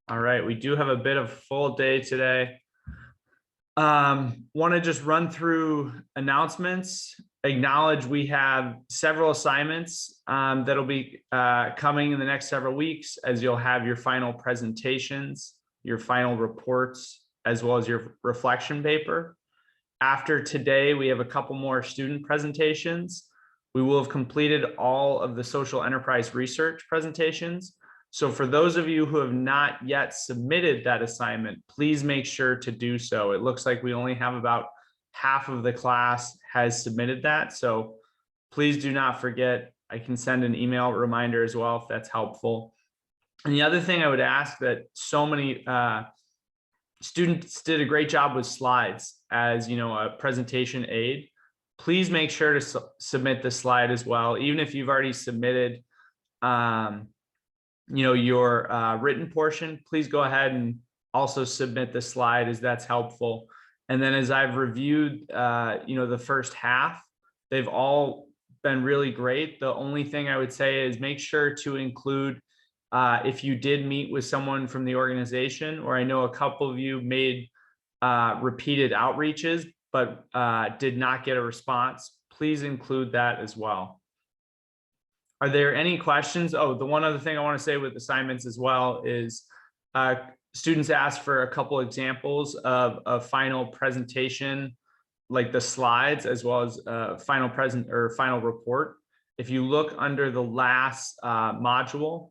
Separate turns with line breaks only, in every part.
All right, we do have a bit of full day today. Want to just run through announcements, acknowledge we have several assignments that'll be coming in the next several weeks, as you'll have your final presentations, your final reports, as well as your reflection paper. After today, we have a couple more student presentations. We will have completed all of the social enterprise research presentations. So for those of you who have not yet submitted that assignment, please make sure to do so. It looks like we only have about half of the class has submitted that. So please do not forget. I can send an email reminder as well if that's helpful. And the other thing I would ask, that so many students did a great job with slides as a presentation aid. Please make sure to submit the slide as well, even if you've already submitted your written portion. Please go ahead and also submit the slide, as that's helpful. And then as I've reviewed the first half, they've all been really great. The only thing I would say is make sure to include if you did meet with someone from the organization, or I know a couple of you made repeated outreaches but did not get a response, please include that as well. Are there any questions? Oh, the one other thing I want to say with assignments as well is students asked for a couple examples of a final presentation, like the slides, as well as final report. If you look under the last module,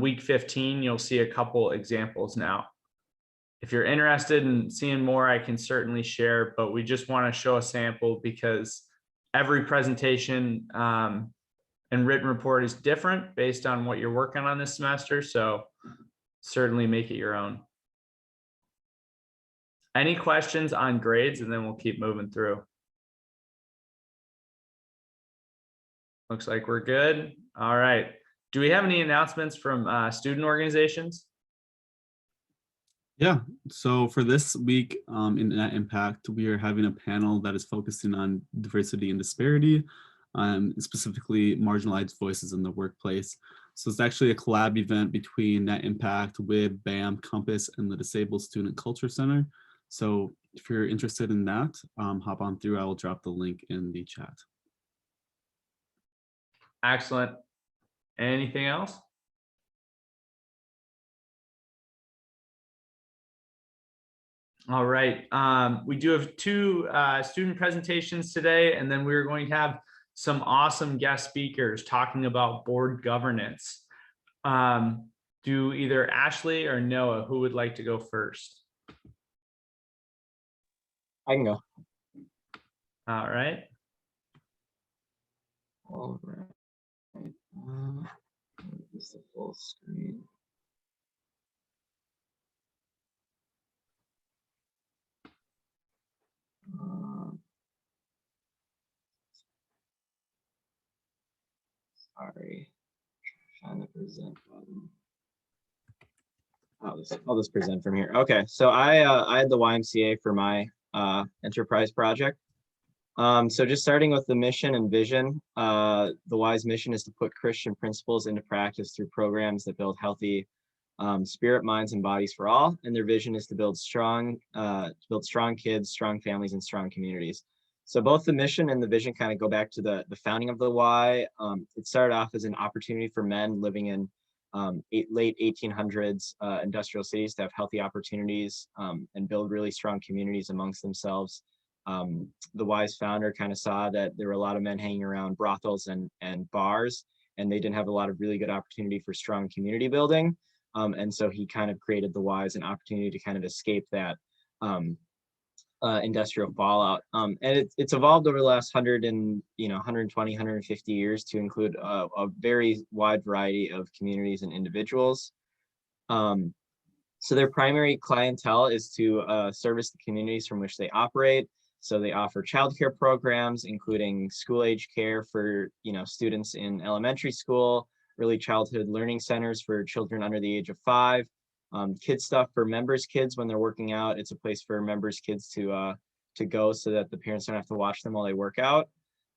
week 15, you'll see a couple examples now. If you're interested in seeing more, I can certainly share, but we just want to show a sample because every presentation and written report is different based on what you're working on this semester. So certainly make it your own. Any questions on grades, and then we'll keep moving through. Looks like we're good. All right. Do we have any announcements from student organizations?
Yeah, so for this week in Net Impact, we are having a panel that is focusing on diversity and disparity, specifically marginalized voices in the workplace. So it's actually a collab event between Net Impact with BAM, Compass, and the Disabled Student Culture Center. So if you're interested in that, hop on through. I will drop the link in the chat.
Excellent. Anything else? All right. We do have two student presentations today, and then we're going to have some awesome guest speakers talking about board governance. Do either Ashley or Noah, who would like to go first?
I can go.
All right.
All right. This is the full screen. Sorry, find the present button. I'll just present from here. Okay, so I had the YMCA for my enterprise project. So just starting with the mission and vision, the Y's mission is to put Christian principles into practice through programs that build healthy spirit, minds, and bodies for all. And their vision is to build strong kids, strong families, and strong communities. So both the mission and the vision kind of go back to the founding of the Y. It started off as an opportunity for men living in late 1800s industrial cities to have healthy opportunities and build really strong communities amongst themselves. The Y's founder kind of saw that there were a lot of men hanging around brothels and bars, and they didn't have a lot of really good opportunity for strong community building. And so he kind of created the Y as an opportunity to kind of escape that industrial fallout. And it's evolved over the last 120, 150 years to include a very wide variety of communities and individuals. So their primary clientele is to service the communities from which they operate. So they offer childcare programs, including school-age care for students in elementary school, early childhood learning centers for children under the age of 5, kids stuff for members' kids when they're working out. It's a place for members' kids to go so that the parents don't have to watch them while they work out.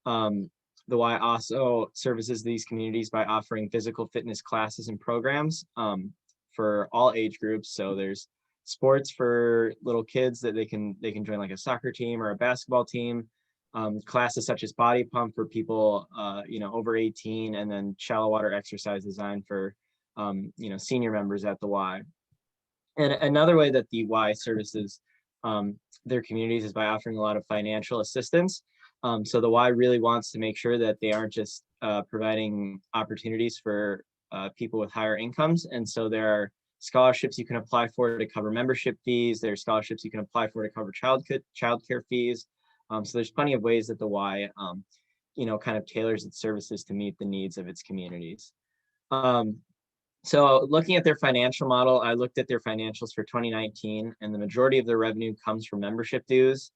The Y also services these communities by offering physical fitness classes and programs for all age groups. So there's sports for little kids that they can join, like a soccer team or a basketball team. Classes such as body pump for people over 18, and then shallow water exercise design for senior members at the Y. And another way that the Y services their communities is by offering a lot of financial assistance. So the Y really wants to make sure that they aren't just providing opportunities for people with higher incomes. And so there are scholarships you can apply for to cover membership fees. There are scholarships you can apply for to cover childcare fees. So there's plenty of ways that the Y, kind of tailors its services to meet the needs of its communities. So looking at their financial model, I looked at their financials for 2019, and the majority of their revenue comes from membership dues.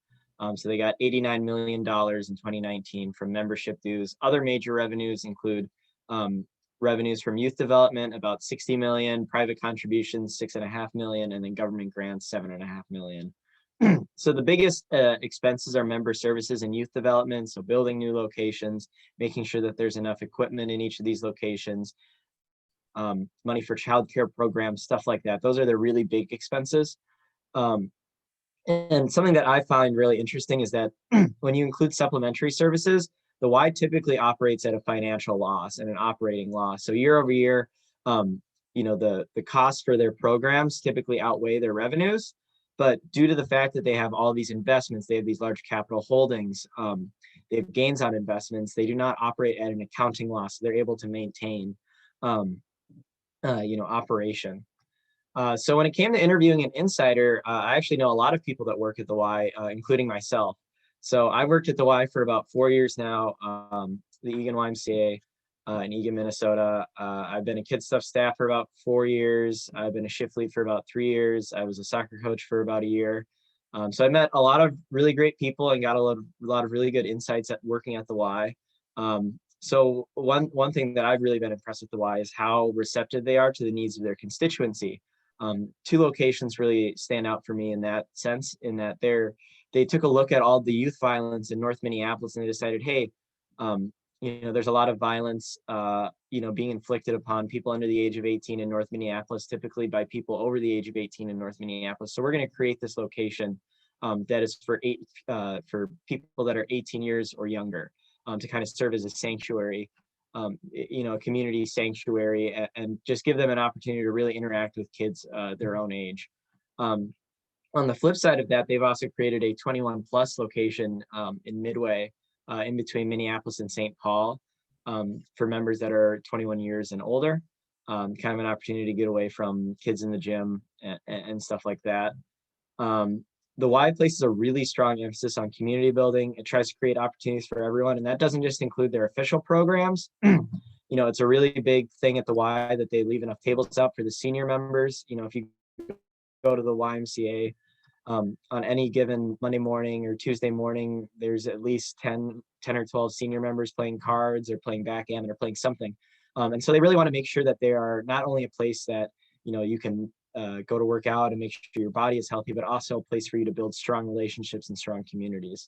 So they got $89 million in 2019 from membership dues. Other major revenues include revenues from youth development, about 60 million, private contributions, 6.5 million, and then government grants, 7.5 million. So the biggest expenses are member services and youth development. So building new locations, making sure that there's enough equipment in each of these locations, money for childcare programs, stuff like that. Those are the really big expenses. And something that I find really interesting is that when you include supplementary services, the Y typically operates at a financial loss and an operating loss. So year over year, the costs for their programs typically outweigh their revenues. But due to the fact that they have all these investments, they have these large capital holdings, they have gains on investments, they do not operate at an accounting loss. So they're able to maintain operation. So when it came to interviewing an insider, I actually know a lot of people that work at the Y, including myself. So I worked at the Y for about 4 years now, the Egan YMCA in Egan, Minnesota. I've been a Kid Stuff staff for about 4 years. I've been a shift lead for about 3 years. I was a soccer coach for about a year. So I met a lot of really great people and got a lot of really good insights at working at the Y. So one thing that I've really been impressed with the Y is how receptive they are to the needs of their constituency. 2 locations really stand out for me in that sense, in that they took a look at all the youth violence in North Minneapolis, and they decided, hey, there's a lot of violence, being inflicted upon people under the age of 18 in North Minneapolis, typically by people over the age of 18 in North Minneapolis. So we're going to create this location that is for people that are 18 years or younger, to kind of serve as a sanctuary, a community sanctuary, and just give them an opportunity to really interact with kids their own age. On the flip side of that, they've also created a 21 plus location in Midway, in between Minneapolis and St. Paul, for members that are 21 years and older, kind of an opportunity to get away from kids in the gym and stuff like that. The Y places a really strong emphasis on community building. It tries to create opportunities for everyone, and that doesn't just include their official programs. It's a really big thing at the Y that they leave enough tables out for the senior members. If you go to the YMCA on any given Monday morning or Tuesday morning, there's at least 10 or 12 senior members playing cards or playing backgammon or playing something. And so they really want to make sure that they are not only a place that, you can go to work out and make sure your body is healthy, but also a place for you to build strong relationships and strong communities.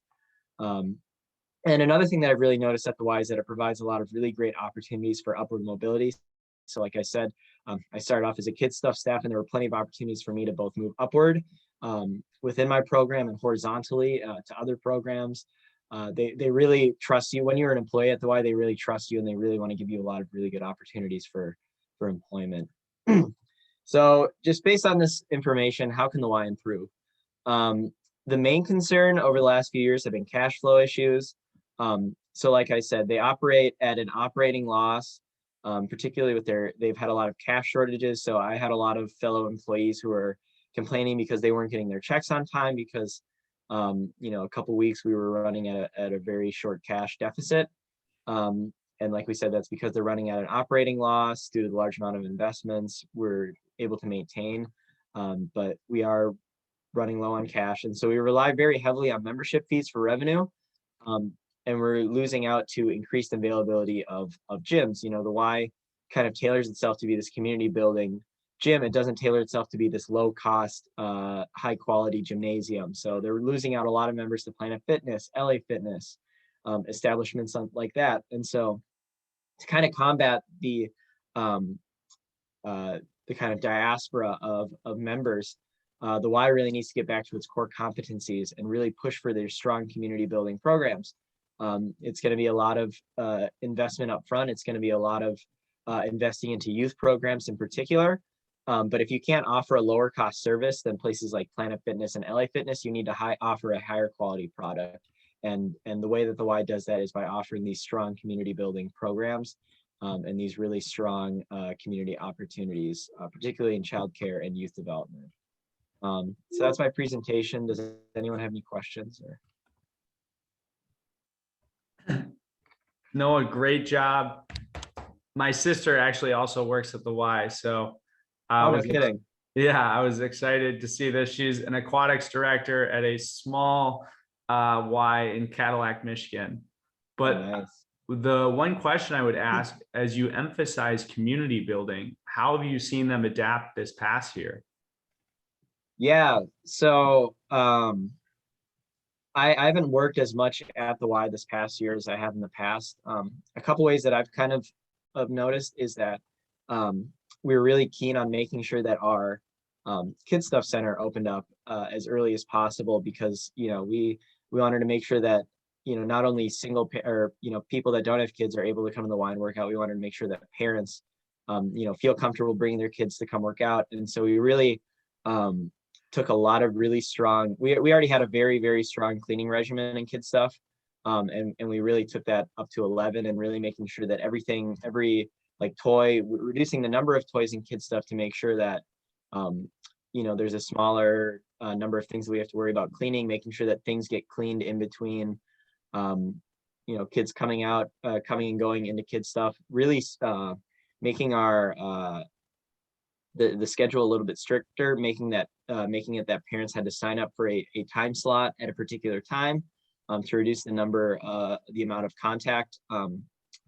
And another thing that I've really noticed at the Y is that it provides a lot of really great opportunities for upward mobility. So like I said, I started off as a Kid Stuff staff, and there were plenty of opportunities for me to both move upward within my program and horizontally to other programs. They really trust you. When you're an employee at the Y, they really trust you, and they really want to give you a lot of really good opportunities for employment. So just based on this information, how can the Y improve? The main concern over the last few years have been cash flow issues. So like I said, they operate at an operating loss, particularly with they've had a lot of cash shortages. So I had a lot of fellow employees who were complaining because they weren't getting their checks on time because, a couple weeks we were running at a very short cash deficit. And like we said, that's because they're running at an operating loss due to the large amount of investments we're able to maintain. But we are running low on cash. And so we rely very heavily on membership fees for revenue. And we're losing out to increased availability of gyms. The Y kind of tailors itself to be this community building gym. It doesn't tailor itself to be this low cost, high quality gymnasium. So they're losing out a lot of members to Planet Fitness, LA Fitness, establishments like that. And so to kind of combat the the kind of diaspora of members, the Y really needs to get back to its core competencies and really push for their strong community building programs. It's going to be a lot of investment up front. It's going to be a lot of investing into youth programs in particular. But if you can't offer a lower cost service than places like Planet Fitness and LA Fitness, you need to offer a higher quality product. And the way that the Y does that is by offering these strong community building programs and these really strong community opportunities, particularly in childcare and youth development. So that's my presentation. Does anyone have any questions?
Noah, great job. My sister actually also works at the Y, so
Oh, no kidding.
I was excited to see this. She's an aquatics director at a small Y in Cadillac, Michigan. But
Nice.
the one question I would ask, as you emphasize community building, how have you seen them adapt this past year?
Yeah, so I haven't worked as much at the Y this past year as I have in the past. A couple ways that I've kind of noticed is that we're really keen on making sure that our Kid Stuff Center opened up as early as possible, because we wanted to make sure that not only people that don't have kids are able to come to the Y and work out. We wanted to make sure that parents feel comfortable bringing their kids to come work out, and so we really took a lot of really strong, we already had a very, very strong cleaning regimen in Kid Stuff. And we really took that up to 11, and really making sure that every like toy, reducing the number of toys in Kid Stuff to make sure that, there's a smaller number of things that we have to worry about cleaning, making sure that things get cleaned in between, kids coming and going into Kid Stuff, really making our, the schedule a little bit stricter, making it that parents had to sign up for a time slot at a particular time to reduce the amount of contact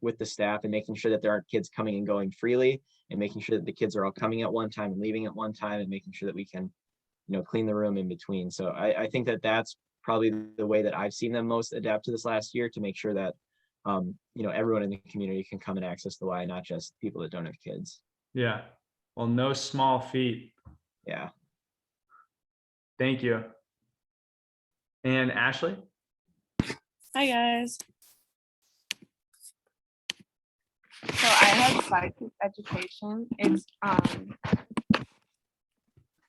with the staff, and making sure that there aren't kids coming and going freely, and making sure that the kids are all coming at one time and leaving at one time, and making sure that we can, clean the room in between. So I think that that's probably the way that I've seen them most adapt to this last year, to make sure that, everyone in the community can come and access the Y, not just people that don't have kids.
Yeah. Well, no small feat.
Yeah.
Thank you. And Ashley?
Hi guys. So I have Sidekick Education.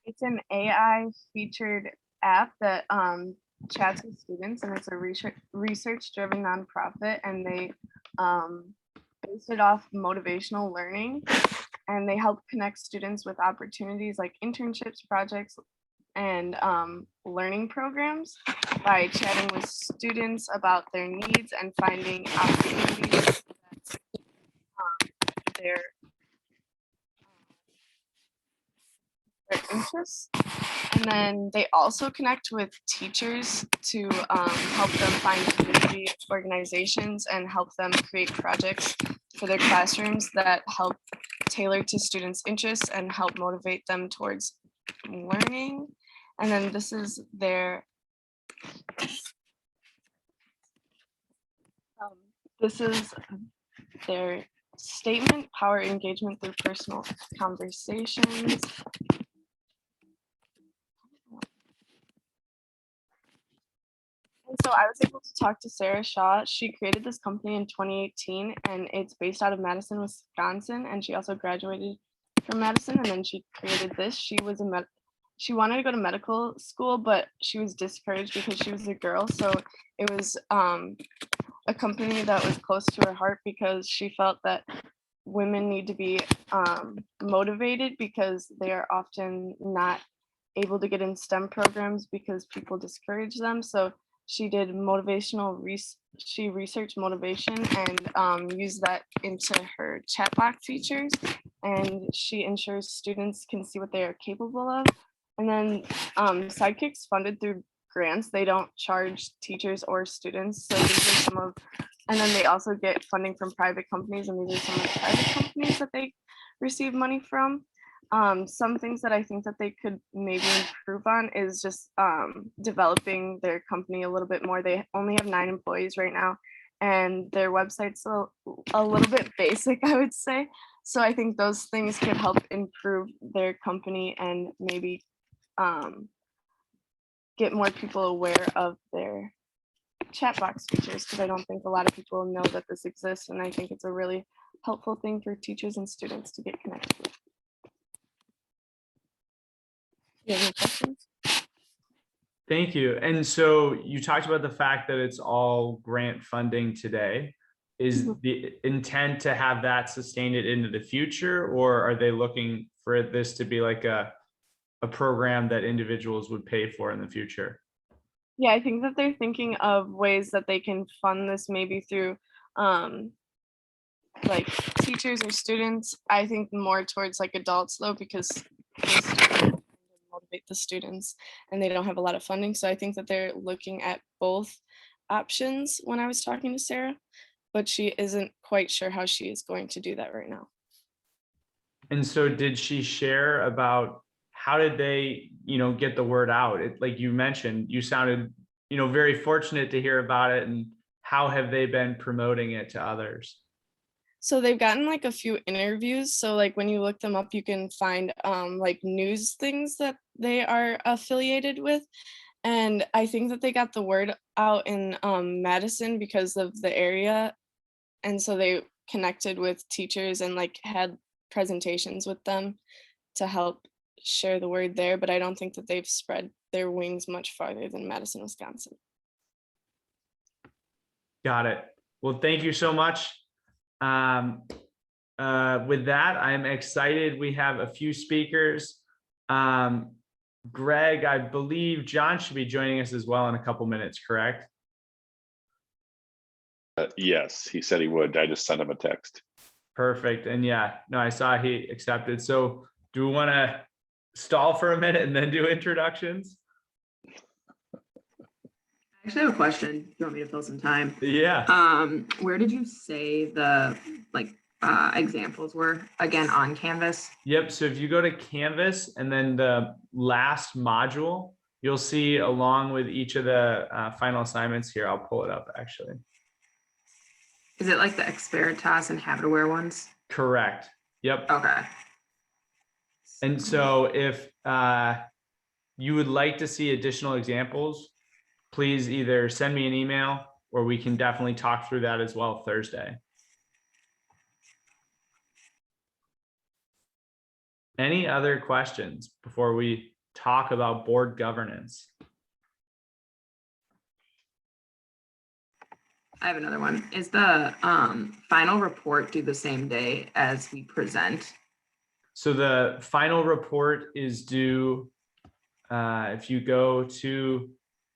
It's an AI featured app that chats with students, and it's a research driven nonprofit, and they base it off motivational learning, and they help connect students with opportunities like internships, projects, and learning programs by chatting with students about their needs and finding opportunities that their interests. And then they also connect with teachers to help them find community organizations and help them create projects for their classrooms that help tailor to students' interests and help motivate them towards learning. And then this is their statement: power engagement through personal conversations. And so I was able to talk to Sarah Shaw. She created this company in 2018, and it's based out of Madison, Wisconsin. And she also graduated from Madison, and then she created this. She wanted to go to medical school, but she was discouraged because she was a girl. So it was a company that was close to her heart, because she felt that women need to be motivated, because they are often not able to get in STEM programs because people discourage them. So she did she researched motivation and used that into her chat box features, and she ensures students can see what they are capable of. And then Sidekick's funded through grants. They don't charge teachers or students. So these are some of, and then they also get funding from private companies, and these are some of the private companies that they receive money from. Some things that I think that they could maybe improve on is just developing their company a little bit more. They only have 9 employees right now, and their website's a little bit basic, I would say. So I think those things could help improve their company and maybe get more people aware of their chat box features, because I don't think a lot of people know that this exists, and I think it's a really helpful thing for teachers and students to get connected with. You have any questions?
Thank you. And so you talked about the fact that it's all grant funding today. Is the intent to have that sustained into the future, or are they looking for this to be like a program that individuals would pay for in the future?
Yeah, I think that they're thinking of ways that they can fund this, maybe through like teachers or students. I think more towards like adults though, because they motivate the students and they don't have a lot of funding. So I think that they're looking at both options when I was talking to Sarah, but she isn't quite sure how she is going to do that right now.
And so did she share about how did they, get the word out? Like you mentioned, you sounded, very fortunate to hear about it, and how have they been promoting it to others?
So they've gotten like a few interviews. So like when you look them up, you can find like news things that they are affiliated with. And I think that they got the word out in Madison because of the area. And so they connected with teachers and like had presentations with them to help share the word there. But I don't think that they've spread their wings much farther than Madison, Wisconsin.
Got it. Well, thank you so much. With that, I'm excited. We have a few speakers. Greg, I believe John should be joining us as well in a couple minutes, correct?
Yes, he said he would. I just sent him a text.
Perfect. And yeah, no, I saw he accepted. So do we want to stall for a minute and then do introductions?
I actually have a question. Do you want me to fill some time?
Yeah.
Where did you say the examples were again on Canvas?
Yep. So if you go to Canvas and then the last module, you'll see along with each of the final assignments here. I'll pull it up actually.
Is it like the Experitas and Habitaware ones?
Correct. Yep.
Okay.
And so if you would like to see additional examples, please either send me an email or we can definitely talk through that as well Thursday. Any other questions before we talk about board governance?
I have another one. Is the final report due the same day as we present?
So the final report is due, if you go to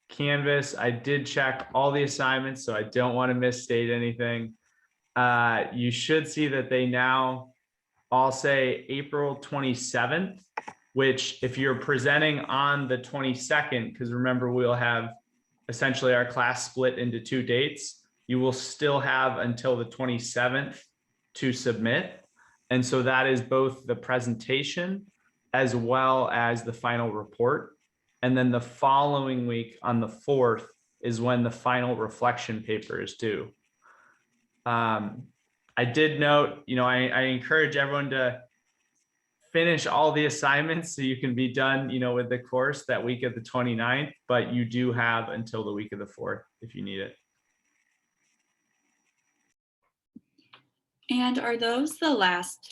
Canvas, I did check all the assignments, so I don't want to misstate anything. You should see that they now all say April 27th, which if you're presenting on the 22nd, because remember, we'll have essentially our class split into 2 dates, you will still have until the 27th to submit. And so that is both the presentation as well as the final report. And then the following week on the 4th is when the final reflection paper is due. I did note, I encourage everyone to finish all the assignments so you can be done, with the course that week of the 29th, but you do have until the week of the 4th if you need it.
And are those the last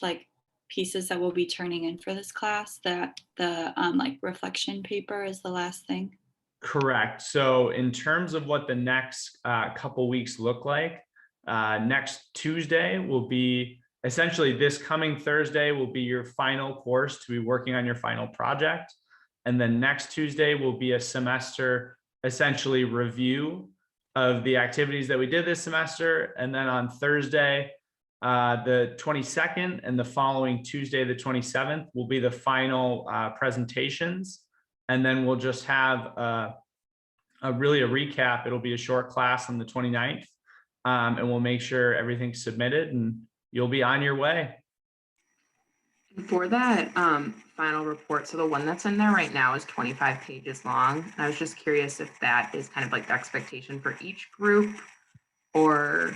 pieces that we'll be turning in for this class, that the reflection paper is the last thing?
Correct. So in terms of what the next couple weeks look like, next Tuesday will be essentially this coming Thursday will be your final course to be working on your final project. And then next Tuesday will be a semester essentially review of the activities that we did this semester. And then on Thursday, the 22nd and the following Tuesday, the 27th will be the final presentations. And then we'll just have really a recap. It'll be a short class on the 29th. And we'll make sure everything's submitted and you'll be on your way.
For that final report, so the one that's in there right now is 25 pages long. And I was just curious if that is kind of like the expectation for each group, or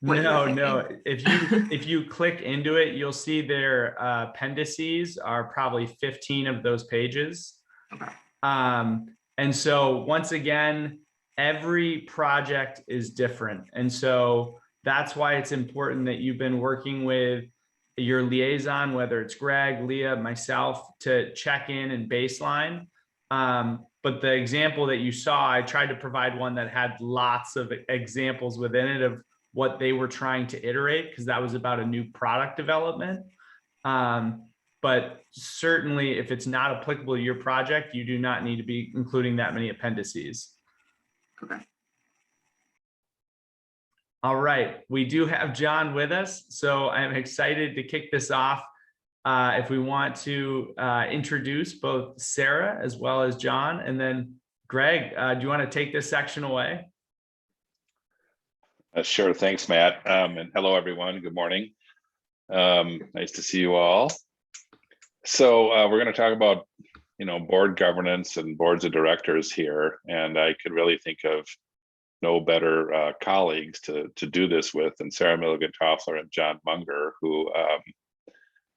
what you were
No.
thinking?
If you click into it, you'll see their appendices are probably 15 of those pages.
Okay.
And so once again, every project is different. And so that's why it's important that you've been working with your liaison, whether it's Greg, Leah, myself, to check in and baseline. But the example that you saw, I tried to provide one that had lots of examples within it of what they were trying to iterate, because that was about a new product development. But certainly if it's not applicable to your project, you do not need to be including that many appendices.
Okay.
All right, we do have John with us, so I'm excited to kick this off. If we want to introduce both Sarah as well as John, and then Greg, do you want to take this section away?
Sure, thanks, Matt. And hello, everyone. Good morning. Nice to see you all. So we're going to talk about, board governance and boards of directors here, and I could really think of no better colleagues to do this with than Sarah Milligan-Toffler and John Munger, who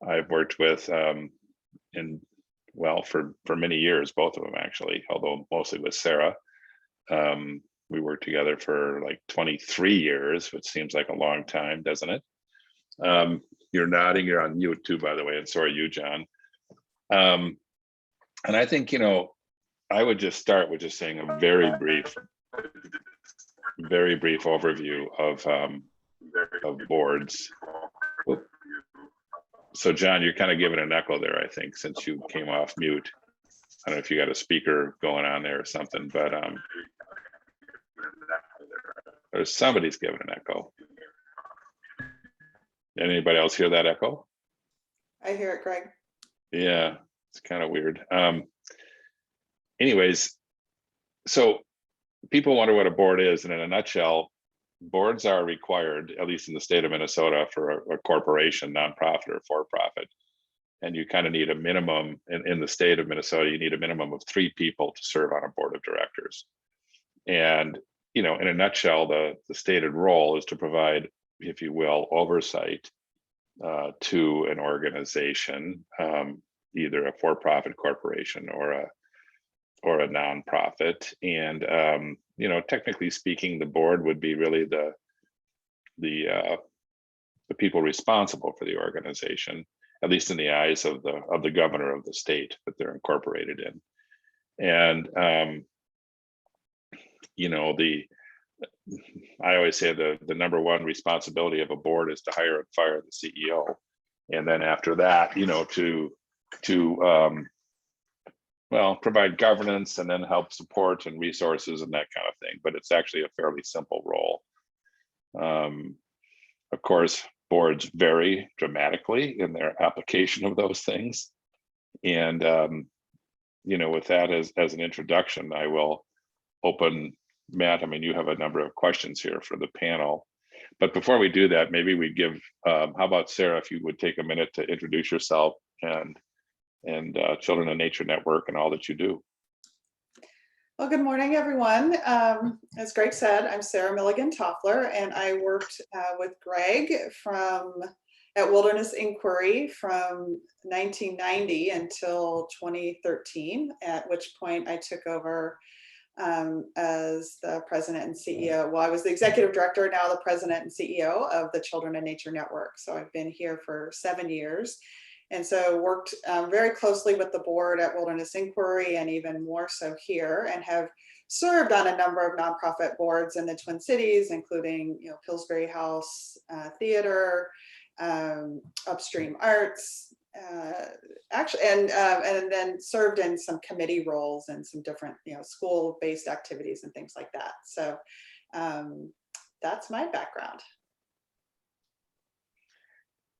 I've worked with for many years, both of them actually, although mostly with Sarah. We worked together for like 23 years, which seems like a long time, doesn't it? You're nodding, you're on mute too, by the way, and so are you, John. And I think, I would just start with just saying a very brief overview of boards. Oop. So John, you're kind of giving an echo there, I think, since you came off mute. I don't know if you got a speaker going on there or something, but there's somebody's giving an echo. Anybody else hear that echo?
I hear it, Greg.
Yeah, it's kind of weird. Anyways, so people wonder what a board is, and in a nutshell, boards are required, at least in the state of Minnesota, for a corporation, nonprofit or for-profit. And you kind of need a minimum, in the state of Minnesota, you need a minimum of 3 people to serve on a board of directors. And, in a nutshell, the stated role is to provide, if you will, oversight to an organization, either a for-profit corporation or a nonprofit. And technically speaking, the board would be really the people responsible for the organization, at least in the eyes of the governor of the state that they're incorporated in. And I always say the number one responsibility of a board is to hire and fire the CEO, and then after that, to provide governance and then help support and resources and that kind of thing. But it's actually a fairly simple role. Of course, boards vary dramatically in their application of those things. And, with that as an introduction, I will open, Matt, you have a number of questions here for the panel. But before we do that, maybe we give, how about Sarah, if you would take a minute to introduce yourself and Children of Nature Network and all that you do.
Well, good morning, everyone. As Greg said, I'm Sarah Milligan-Toffler, and I worked with Greg at Wilderness Inquiry from 1990 until 2013, at which point I took over as the president and CEO. Well, I was the executive director, now the president and CEO of the Children of Nature Network. So I've been here for 7 years. And so worked very closely with the board at Wilderness Inquiry, and even more so here, and have served on a number of nonprofit boards in the Twin Cities, including Pillsbury House Theater, Upstream Arts, actually, and then served in some committee roles and some different school-based activities and things like that. So that's my background.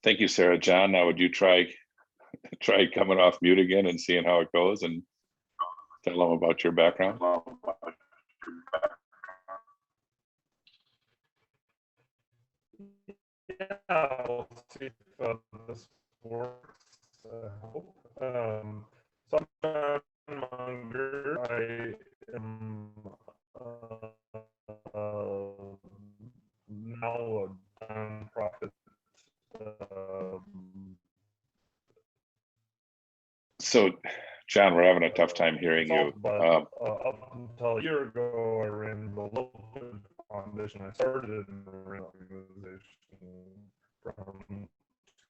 Thank you, Sarah. John, now would you try coming off mute again and seeing how it goes, and tell them about your background?
Yeah, I'll see if this works. So I'm John Munger. I am now a
So, John, we're having a tough time hearing you.
But up until a year ago, I ran the local foundation. I started an organization from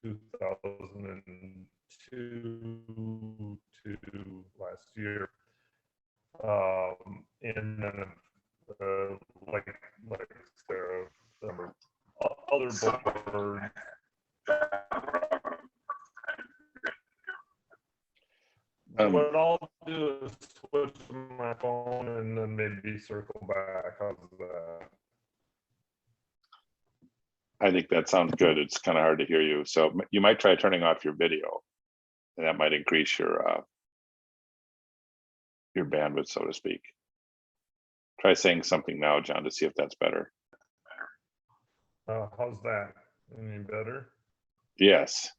2002 to last year. And then like Sarah, other boards. What I'll do is switch to my phone and then maybe circle back. How's that?
I think that sounds good. It's kind of hard to hear you. So you might try turning off your video, and that might increase your bandwidth, so to speak. Try saying something now, John, to see if that's better.
How's that? Any better?
Yes.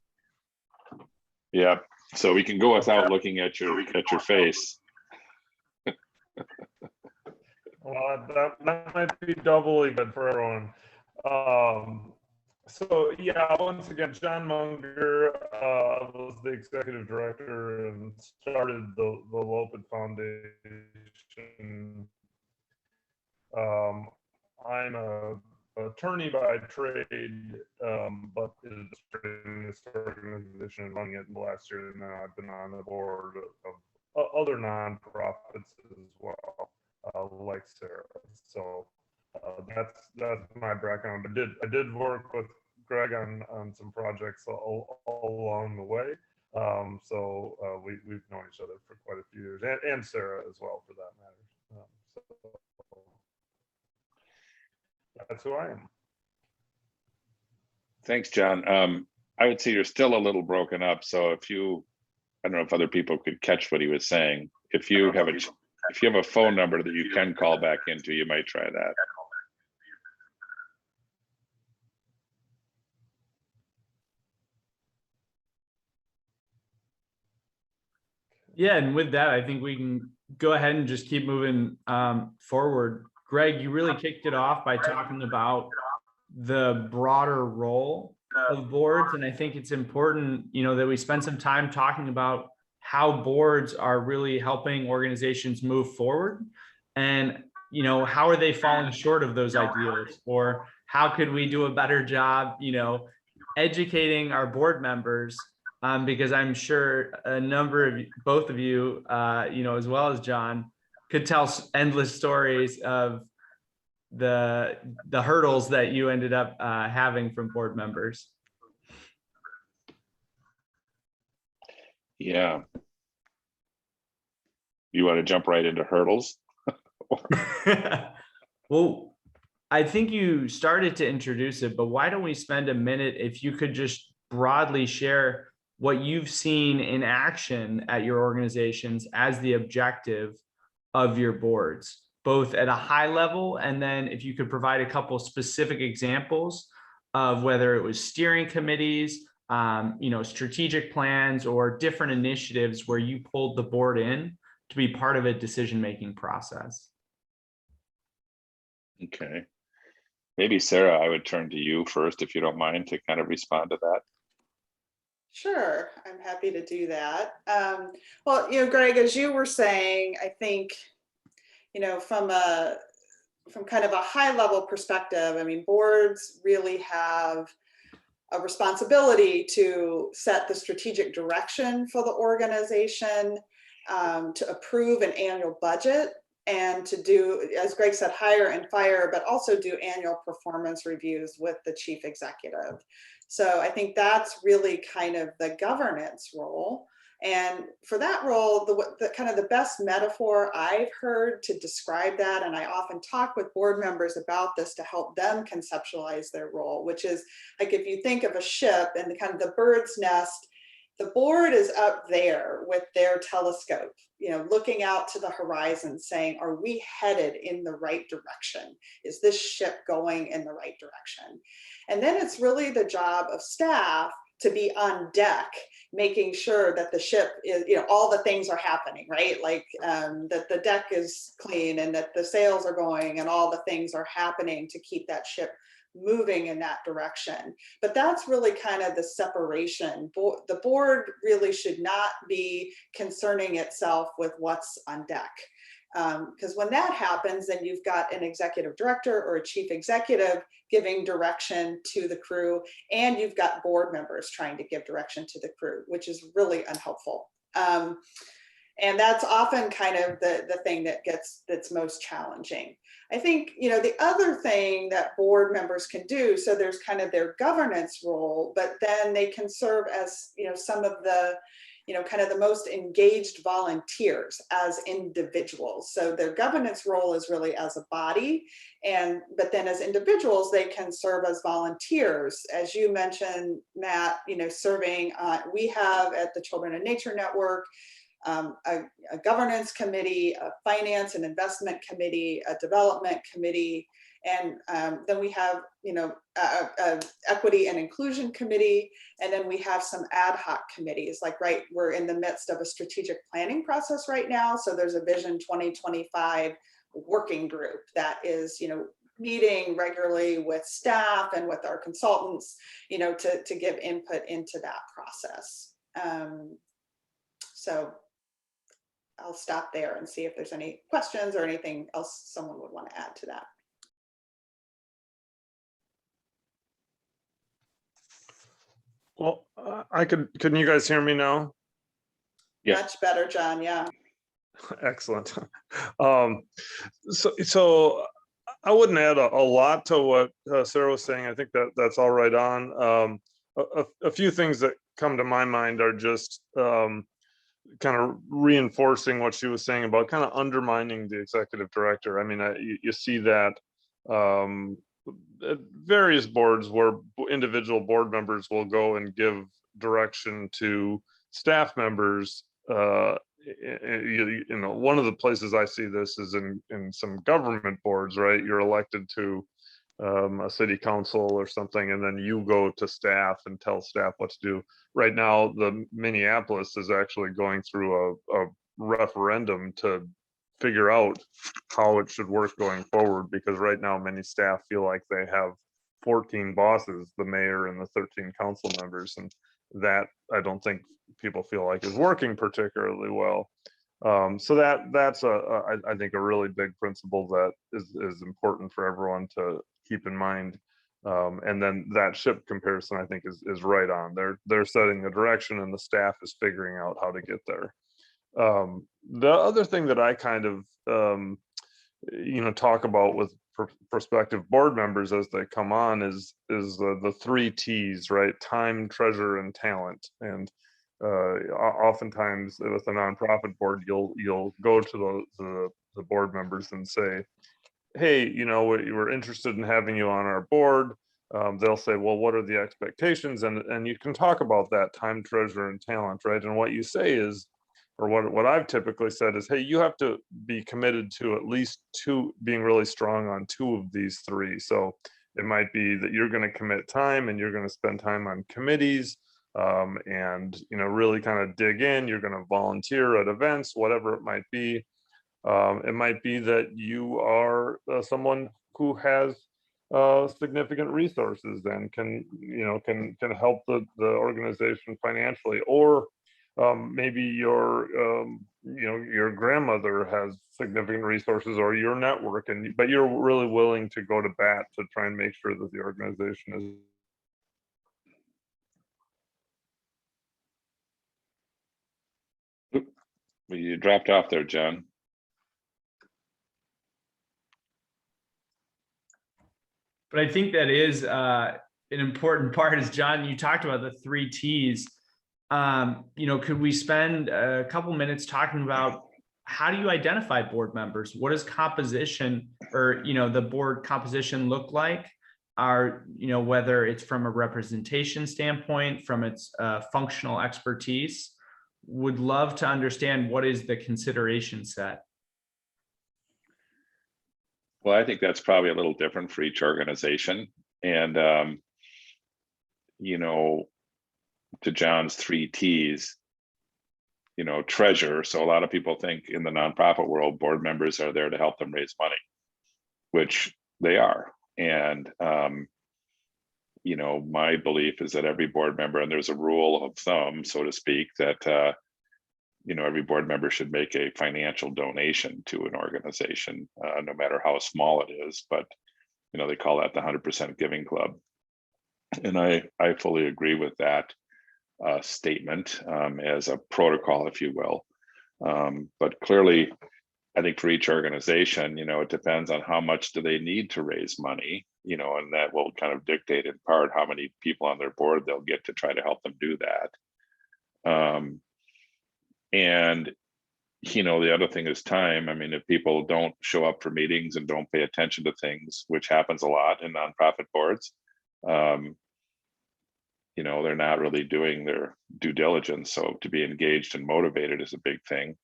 Yeah. So we can go without looking at your face.
Well, that might be doubly good for everyone. So yeah, once again, John Munger was the executive director and started the Loped Foundation. I'm a attorney by trade, but in this organization and running it in the last year. And now I've been on the board of other nonprofits as well, like Sarah. So that's my background. I did work with Greg on some projects all along the way. So we've known each other for quite a few years, and Sarah as well, for that matter. So that's who I am.
Thanks, John. I would say you're still a little broken up. So I don't know if other people could catch what he was saying. If you have a phone number that you can call back into, you might try that.
Yeah, and with that, I think we can go ahead and just keep moving forward. Greg, you really kicked it off by talking about the broader role of boards, and I think it's important, that we spend some time talking about how boards are really helping organizations move forward, and how are they falling short of those ideals, or how could we do a better job, educating our board members. Because I'm sure a number of both of you, as well as John, could tell endless stories of the hurdles that you ended up having from board members.
Yeah. You want to jump right into hurdles?
Well, I think you started to introduce it, but why don't we spend a minute, if you could just broadly share what you've seen in action at your organizations as the objective of your boards, both at a high level, and then if you could provide a couple specific examples of whether it was steering committees, strategic plans, or different initiatives where you pulled the board in to be part of a decision-making process.
Okay. Maybe Sarah, I would turn to you first, if you don't mind, to kind of respond to that.
Sure, I'm happy to do that. Well, Greg, as you were saying, I think, from kind of a high level perspective, I mean, boards really have a responsibility to set the strategic direction for the organization, to approve an annual budget, and to do, as Greg said, hire and fire, but also do annual performance reviews with the chief executive. So I think that's really kind of the governance role. And for that role, the kind of the best metaphor I've heard to describe that, and I often talk with board members about this to help them conceptualize their role, which is like, if you think of a ship and the kind of the bird's nest, the board is up there with their telescope, looking out to the horizon saying, are we headed in the right direction? Is this ship going in the right direction? And then it's really the job of staff to be on deck, making sure that the ship is, all the things are happening, right? Like that the deck is clean and that the sails are going and all the things are happening to keep that ship moving in that direction. But that's really kind of the separation. The board really should not be concerning itself with what's on deck. Because when that happens, then you've got an executive director or a chief executive giving direction to the crew, and you've got board members trying to give direction to the crew, which is really unhelpful. And that's often kind of the thing that's most challenging. I think, the other thing that board members can do, so there's kind of their governance role, but then they can serve as, some of the, kind of the most engaged volunteers as individuals. So their governance role is really as a body, but then as individuals, they can serve as volunteers. As you mentioned, Matt, serving, we have at the Children in Nature Network, a governance committee, a finance and investment committee, a development committee, and then we have, a equity and inclusion committee, and then we have some ad hoc committees. Like we're in the midst of a strategic planning process right now, so there's a Vision 2025 working group that is, meeting regularly with staff and with our consultants, to give input into that process. So I'll stop there and see if there's any questions or anything else someone would want to add to that.
Well, can you guys hear me now?
Yeah.
Much better, John. Yeah.
Excellent. So I wouldn't add a lot to what Sarah was saying. I think that's all right on. A few things that come to my mind are just kind of reinforcing what she was saying about kind of undermining the executive director. I mean, you see that at various boards where individual board members will go and give direction to staff members. One of the places I see this is in some government boards, right? You're elected to a city council or something, and then you go to staff and tell staff what to do. Right now, the Minneapolis is actually going through a referendum to figure out how it should work going forward, because right now many staff feel like they have 14 bosses, the mayor and the 13 council members, and that I don't think people feel like is working particularly well. So that's I think a really big principle that is important for everyone to keep in mind. And then that ship comparison, I think, is right on. They're setting the direction, and the staff is figuring out how to get there. The other thing that I kind of talk about with prospective board members as they come on is the 3 T's, right? Time, treasure, and talent. And oftentimes with a nonprofit board, you'll go to the board members and say, hey, we're interested in having you on our board. They'll say, well, what are the expectations? And you can talk about that time, treasure, and talent, right? And what you say is, or what I've typically said is, hey, you have to be committed to at least 2, being really strong on 2 of these 3. So it might be that you're going to commit time and you're going to spend time on committees, and really kind of dig in. You're going to volunteer at events, whatever it might be. It might be that you are someone who has significant resources and can help the organization financially, or maybe your grandmother has significant resources, or your network, but you're really willing to go to bat to try and make sure that the organization is.
You dropped off there, John.
But I think that is an important part, is John, you talked about the 3 T's. Could we spend a couple minutes talking about how do you identify board members? What does composition, or the board composition look like? Whether it's from a representation standpoint, from its functional expertise. Would love to understand what is the consideration set.
Well, I think that's probably a little different for each organization. And, to John's 3 T's, treasure. So a lot of people think in the nonprofit world, board members are there to help them raise money, which they are. And you know, my belief is that every board member, and there's a rule of thumb, so to speak, that you know, every board member should make a financial donation to an organization, no matter how small it is. But you know, they call that the 100% Giving Club, and I fully agree with that statement as a protocol, if you will. But clearly, I think for each organization, you know, it depends on how much do they need to raise money, you know, and that will kind of dictate in part how many people on their board they'll get to try to help them do that. And, you know, the other thing is time. I mean, if people don't show up for meetings and don't pay attention to things, which happens a lot in nonprofit boards, you know, they're not really doing their due diligence. So to be engaged and motivated is a big thing.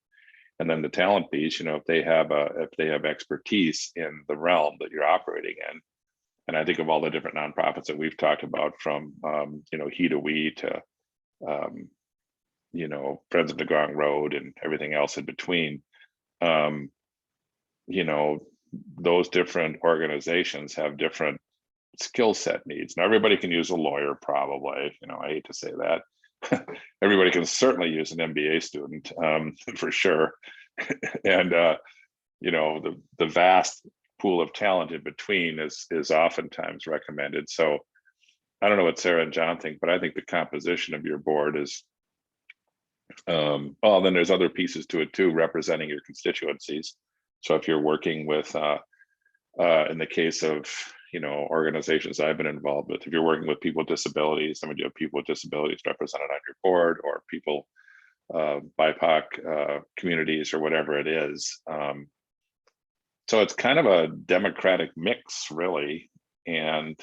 And then the talent piece, you know, if they have expertise in the realm that you're operating in, and I think of all the different nonprofits that we've talked about, from you know, He to We to you know, Friends of the Gong Road and everything else in between, you know, those different organizations have different skill set needs. Now, everybody can use a lawyer, probably, you know, I hate to say that. Everybody can certainly use an MBA student, for sure. And, you know, the vast pool of talent in between is oftentimes recommended. So I don't know what Sarah and John think, but I think the composition of your board is, well, then there's other pieces to it too, representing your constituencies. So if you're working with, in the case of, you know, organizations I've been involved with, if you're working with people with disabilities, I mean, you have people with disabilities represented on your board, or people, BIPOC communities, or whatever it is. So it's kind of a democratic mix, really. And,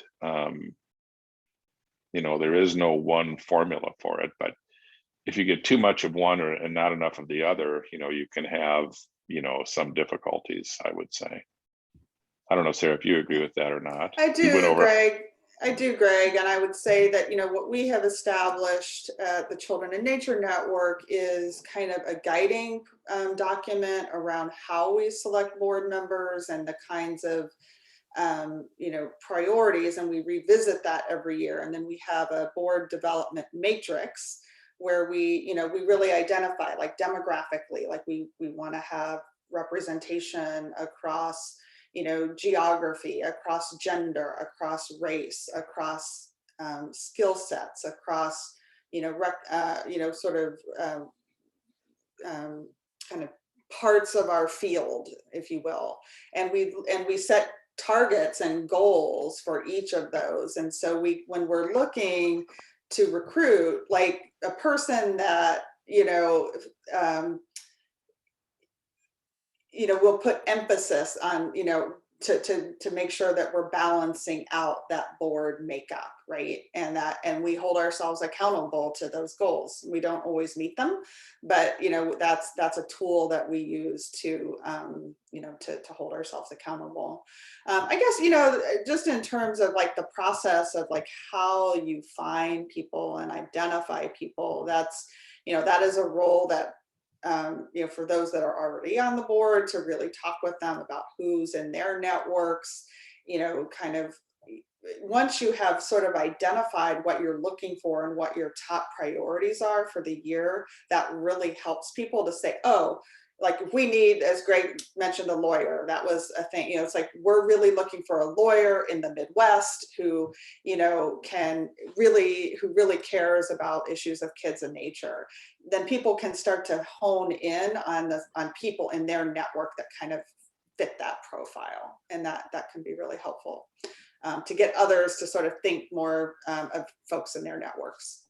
you know, there is no one formula for it, but if you get too much of one and not enough of the other, you know, you can have, you know, some difficulties, I would say. I don't know, Sarah, if you agree with that or not.
I do, Greg. I do, Greg. And I would say that, you know, what we have established at the Children in Nature Network is kind of a guiding document around how we select board members and the kinds of, you know, priorities. And we revisit that every year. And then we have a board development matrix where we, you know, we really identify, like, demographically, like we want to have representation across, you know, geography, across gender, across race, across skill sets, across, you know, sort of kind of parts of our field, if you will. And we set targets and goals for each of those. And so when we're looking to recruit, like, a person that, you know, we'll put emphasis on, you know, to make sure that we're balancing out that board makeup, right? And we hold ourselves accountable to those goals. We don't always meet them, but, you know, that's a tool that we use to, you know, to hold ourselves accountable. I guess, you know, just in terms of, like, the process of, like, how you find people and identify people, that's, you know, that is a role that, you know, for those that are already on the board, to really talk with them about who's in their networks, you know, kind of once you have sort of identified what you're looking for and what your top priorities are for the year, that really helps people to say, oh, like, if we need, as Greg mentioned, a lawyer, that was a thing, you know, it's like, we're really looking for a lawyer in the Midwest who, you know, who really cares about issues of kids and nature. Then people can start to hone in on people in their network that kind of fit that profile. And that can be really helpful to get others to sort of think more of folks in their networks.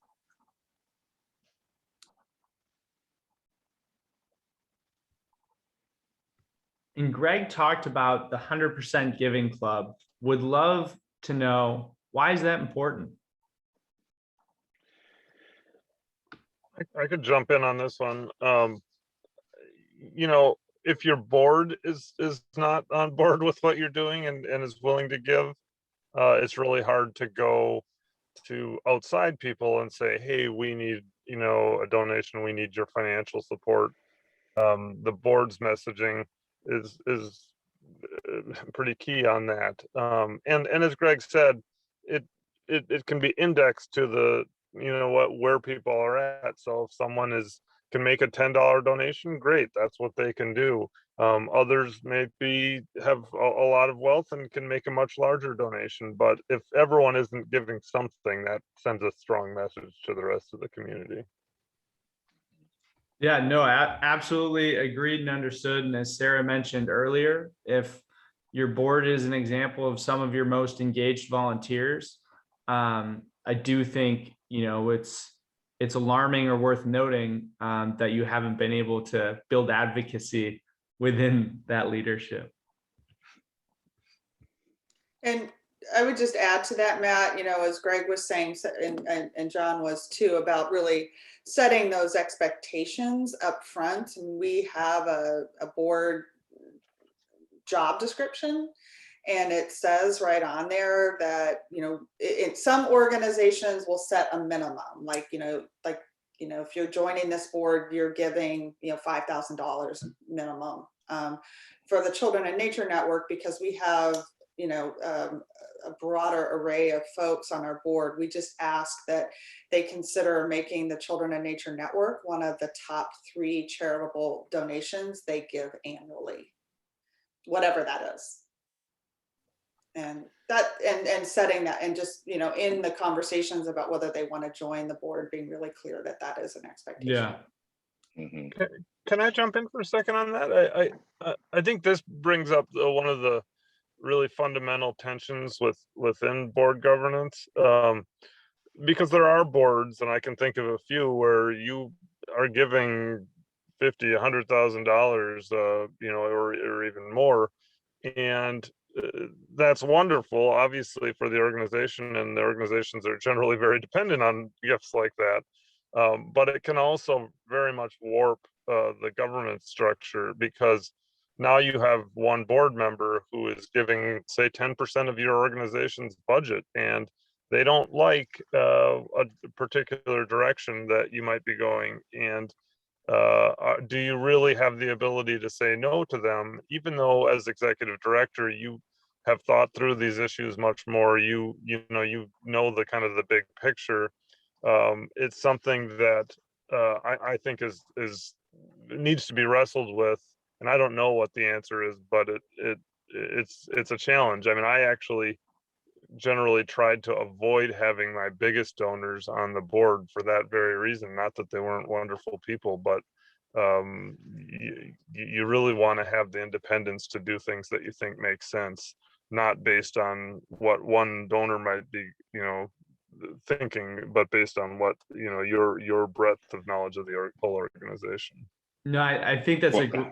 And Greg talked about the 100% Giving Club. Would love to know, why is that important?
I could jump in on this one. You know, if your board is not on board with what you're doing and is willing to give, it's really hard to go to outside people and say, hey, we need, you know, a donation, we need your financial support. The board's messaging is pretty key on that. And as Greg said, it can be indexed to the, where people are at. So if someone can make a $10 donation, great, that's what they can do. Others maybe have a lot of wealth and can make a much larger donation. But if everyone isn't giving something, that sends a strong message to the rest of the community.
Yeah, no, absolutely agreed and understood. And as Sarah mentioned earlier, if your board is an example of some of your most engaged volunteers, I do think, it's alarming or worth noting that you haven't been able to build advocacy within that leadership.
And I would just add to that, Matt, as Greg was saying, and John was too, about really setting those expectations up front. And we have a board job description, and it says right on there that, some organizations will set a minimum, if you're joining this board, you're giving, $5,000 minimum. For the Children in Nature Network, because we have, a broader array of folks on our board, we just ask that they consider making the Children in Nature Network one of the top 3 charitable donations they give annually, whatever that is. And setting that, and just, in the conversations about whether they want to join the board, being really clear that that is an expectation.
Yeah.
Mm-hmm.
Can I jump in for a second on that? I think this brings up one of the really fundamental tensions within board governance, because there are boards, and I can think of a few where you are giving $50,000, $100,000, or even more, and that's wonderful, obviously, for the organization, and the organizations are generally very dependent on gifts like that. But it can also very much warp the governance structure, because now you have one board member who is giving, say, 10% of your organization's budget, and they don't like a particular direction that you might be going. And do you really have the ability to say no to them, even though as executive director you have thought through these issues much more? You know the kind of the big picture. It's something that I think is needs to be wrestled with, and I don't know what the answer is, but it's a challenge. I mean, I actually generally tried to avoid having my biggest donors on the board for that very reason. Not that they weren't wonderful people, but you really want to have the independence to do things that you think make sense, not based on what one donor might be, thinking, but based on what, your breadth of knowledge of the whole organization.
No, I think that's a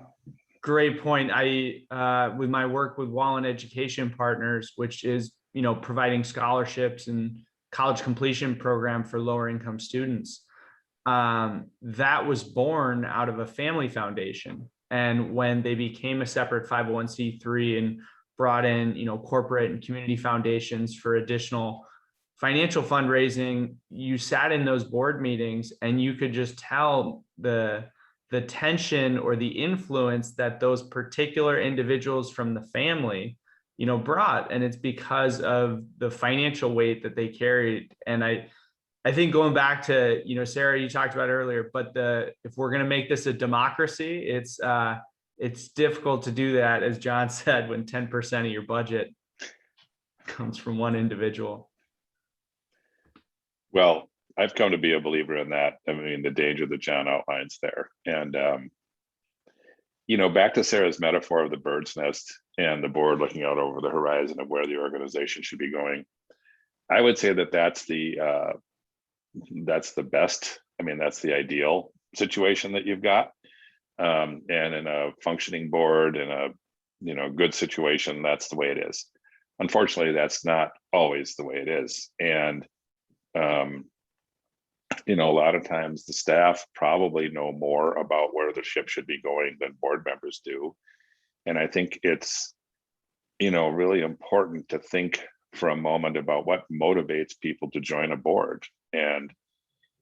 great point. With my work with Wallen Education Partners, which is, providing scholarships and college completion program for lower income students, that was born out of a family foundation. And when they became a separate 501c3 and brought in, corporate and community foundations for additional financial fundraising, you sat in those board meetings and you could just tell the tension or the influence that those particular individuals from the family, brought. And it's because of the financial weight that they carried. And I think going back to, Sarah, you talked about earlier, but if we're going to make this a democracy, it's difficult to do that, as John said, when 10% of your budget comes from one individual.
Well, I've come to be a believer in that. I mean, the danger that John outlines there. And, back to Sarah's metaphor of the bird's nest and the board looking out over the horizon of where the organization should be going. I would say that that's the best. I mean, that's the ideal situation that you've got. And in a functioning board, in a, good situation, that's the way it is. Unfortunately, that's not always the way it is. And, a lot of times the staff probably know more about where the ship should be going than board members do. And I think it's, really important to think for a moment about what motivates people to join a board. And,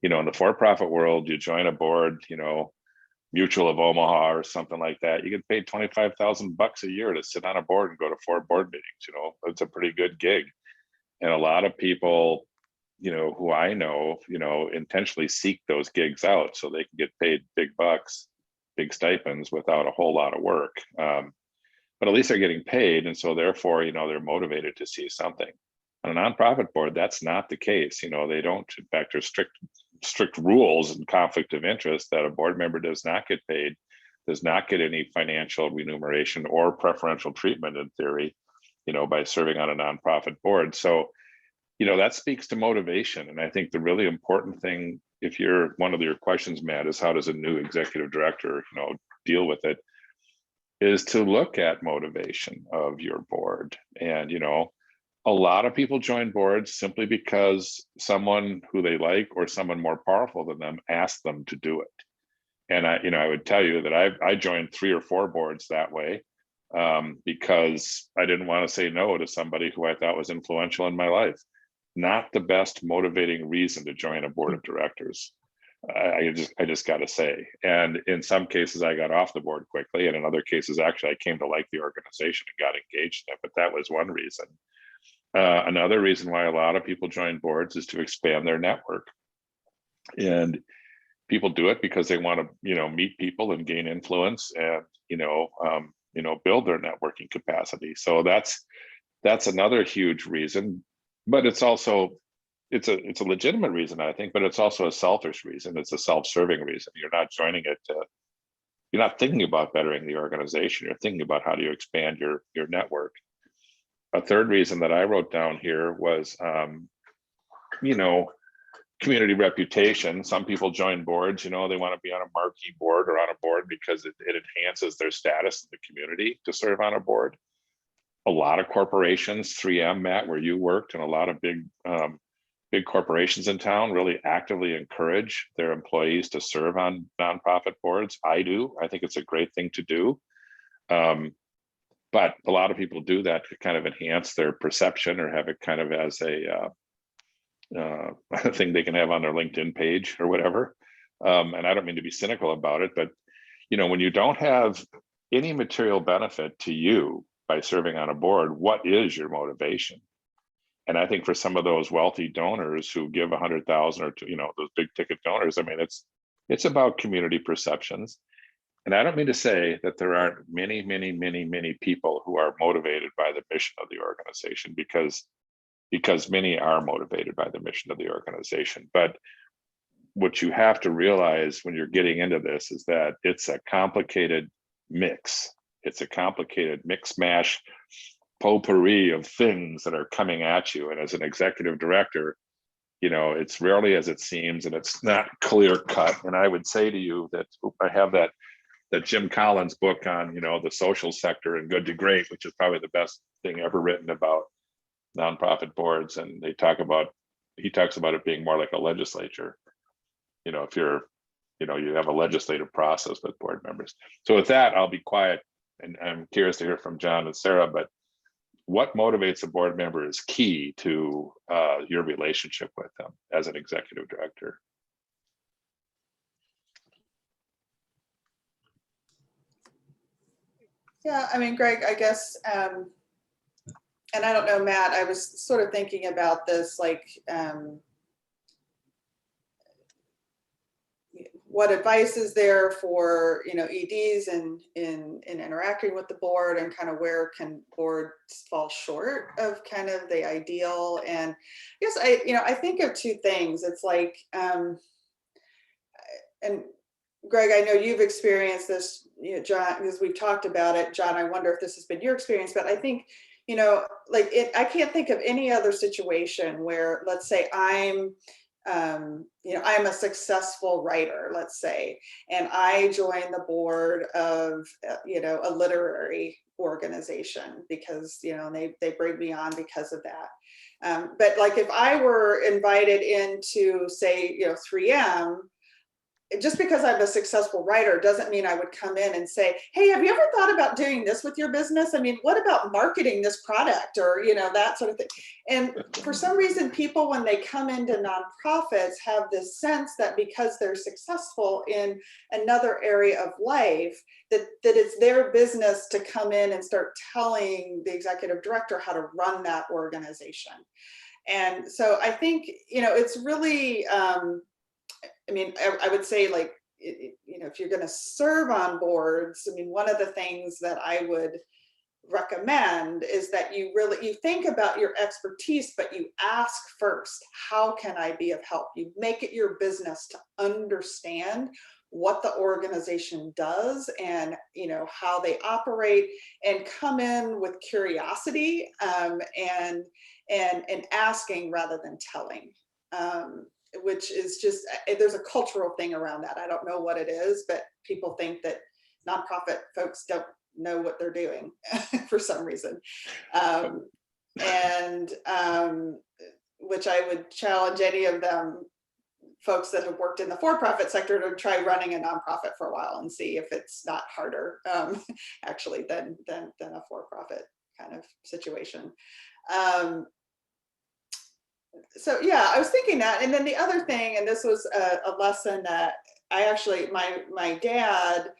in the for-profit world, you join a board, Mutual of Omaha or something like that, you get paid $25,000 a year to sit on a board and go to 4 board meetings. It's a pretty good gig. And a lot of people, who I know, intentionally seek those gigs out so they can get paid big bucks, big stipends without a whole lot of work. But at least they're getting paid. And so therefore, they're motivated to see something. On a nonprofit board, that's not the case. They don't, in fact, there's strict rules and conflict of interest that a board member does not get paid, does not get any financial remuneration or preferential treatment in theory, by serving on a nonprofit board. So, that speaks to motivation. And I think the really important thing, if you're one of your questions, Matt, is how does a new executive director, deal with it, is to look at motivation of your board. And, a lot of people join boards simply because someone who they like or someone more powerful than them asked them to do it. And I would tell you that I joined 3 or 4 boards that way because I didn't want to say no to somebody who I thought was influential in my life. Not the best motivating reason to join a board of directors. I just got to say. And in some cases, I got off the board quickly, and in other cases, actually, I came to like the organization and got engaged in it. But that was one reason. Another reason why a lot of people join boards is to expand their network. And people do it because they want to, meet people and gain influence and, build their networking capacity. So that's another huge reason. But it's also, it's a legitimate reason, I think, but it's also a selfish reason. It's a self-serving reason. You're not joining it you're not thinking about bettering the organization. You're thinking about how do you expand your network. A third reason that I wrote down here was, community reputation. Some people join boards, they want to be on a marquee board or on a board because it enhances their status in the community to serve on a board. A lot of corporations, 3M, Matt, where you worked, and a lot of big corporations in town really actively encourage their employees to serve on nonprofit boards. I do. I think it's a great thing to do. But a lot of people do that to kind of enhance their perception or have it kind of as a thing they can have on their LinkedIn page or whatever. And I don't mean to be cynical about it, but when you don't have any material benefit to you by serving on a board, what is your motivation? And I think for some of those wealthy donors who give 100,000 or those big ticket donors, I mean, it's about community perceptions. And I don't mean to say that there aren't many, many, many, many people who are motivated by the mission of the organization, because many are motivated by the mission of the organization. But what you have to realize when you're getting into this is that it's a complicated mix. It's a complicated mix mash potpourri of things that are coming at you. And as an executive director, it's rarely as it seems, and it's not clear cut. And I would say to you that I have that Jim Collins book on, the social sector and good to great, which is probably the best thing ever written about nonprofit boards. And he talks about it being more like a legislature. If you're, you have a legislative process with board members. So with that, I'll be quiet, and I'm curious to hear from John and Sarah, but what motivates a board member is key to your relationship with them as an executive director.
Yeah, I mean, Greg, I guess, and I don't know, Matt, I was sort of thinking about this, like, what advice is there for, EDs in interacting with the board, and kind of where can boards fall short of kind of the ideal? And I guess I think of 2 things. It's like, and Greg, I know you've experienced this, John, because we've talked about it. John, I wonder if this has been your experience, but I think, I can't think of any other situation where, let's say I'm a successful writer, let's say, and I join the board of, a literary organization because, they bring me on because of that. But like, if I were invited into, say, 3M, just because I'm a successful writer doesn't mean I would come in and say, hey, have you ever thought about doing this with your business? I mean, what about marketing this product, or, that sort of thing. And for some reason, people, when they come into nonprofits, have this sense that because they're successful in another area of life, that it's their business to come in and start telling the executive director how to run that organization. And so I think, it's really, I mean, I would say, like, if you're going to serve on boards, I mean, one of the things that I would recommend is that you think about your expertise, but you ask first, how can I be of help? You make it your business to understand what the organization does and how they operate, and come in with curiosity, and asking rather than telling, which is just, there's a cultural thing around that. I don't know what it is, but people think that nonprofit folks don't know what they're doing for some reason. Which I would challenge any of them folks that have worked in the for-profit sector to try running a nonprofit for a while and see if it's not harder, actually, than a for-profit kind of situation. So yeah, I was thinking that. And then the other thing, and this was a lesson that I actually, my dad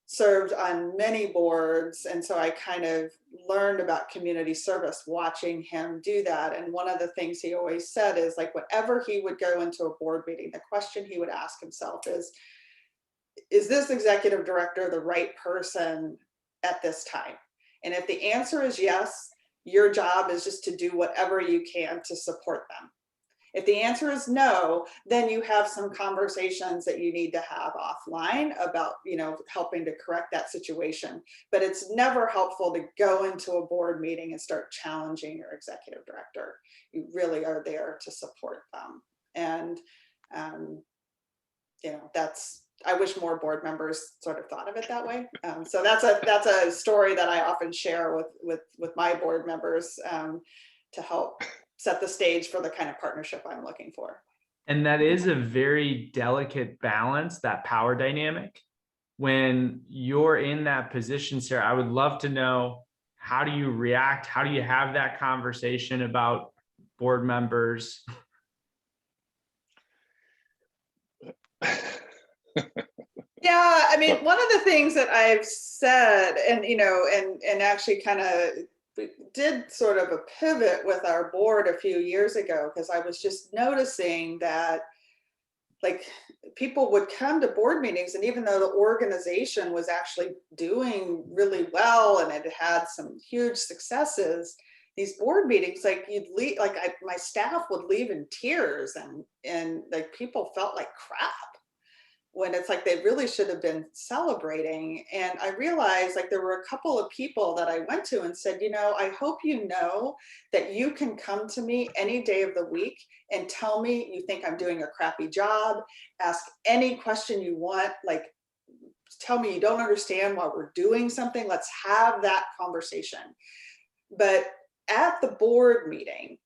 served on many boards, and so I kind of learned about community service watching him do that. And one of the things he always said is, like, whenever he would go into a board meeting, the question he would ask himself is this executive director the right person at this time? And if the answer is yes, your job is just to do whatever you can to support them. If the answer is no, then you have some conversations that you need to have offline about, helping to correct that situation. But it's never helpful to go into a board meeting and start challenging your executive director. You really are there to support them. And, I wish more board members sort of thought of it that way. So that's a story that I often share with my board members, to help set the stage for the kind of partnership I'm looking for.
And that is a very delicate balance, that power dynamic. When you're in that position, Sarah, I would love to know, how do you react? How do you have that conversation about board members?
Yeah, I mean, one of the things that I've said, and actually kind of did sort of a pivot with our board a few years ago, because I was just noticing that, like, people would come to board meetings, and even though the organization was actually doing really well and it had some huge successes, these board meetings, like, you'd leave, like, my staff would leave in tears, and like, people felt like crap, when it's like they really should have been celebrating. And I realized, like, there were a couple of people that I went to and said, I hope you know that you can come to me any day of the week and tell me you think I'm doing a crappy job, ask any question you want, like, tell me you don't understand why we're doing something, let's have that conversation. But at the board meeting,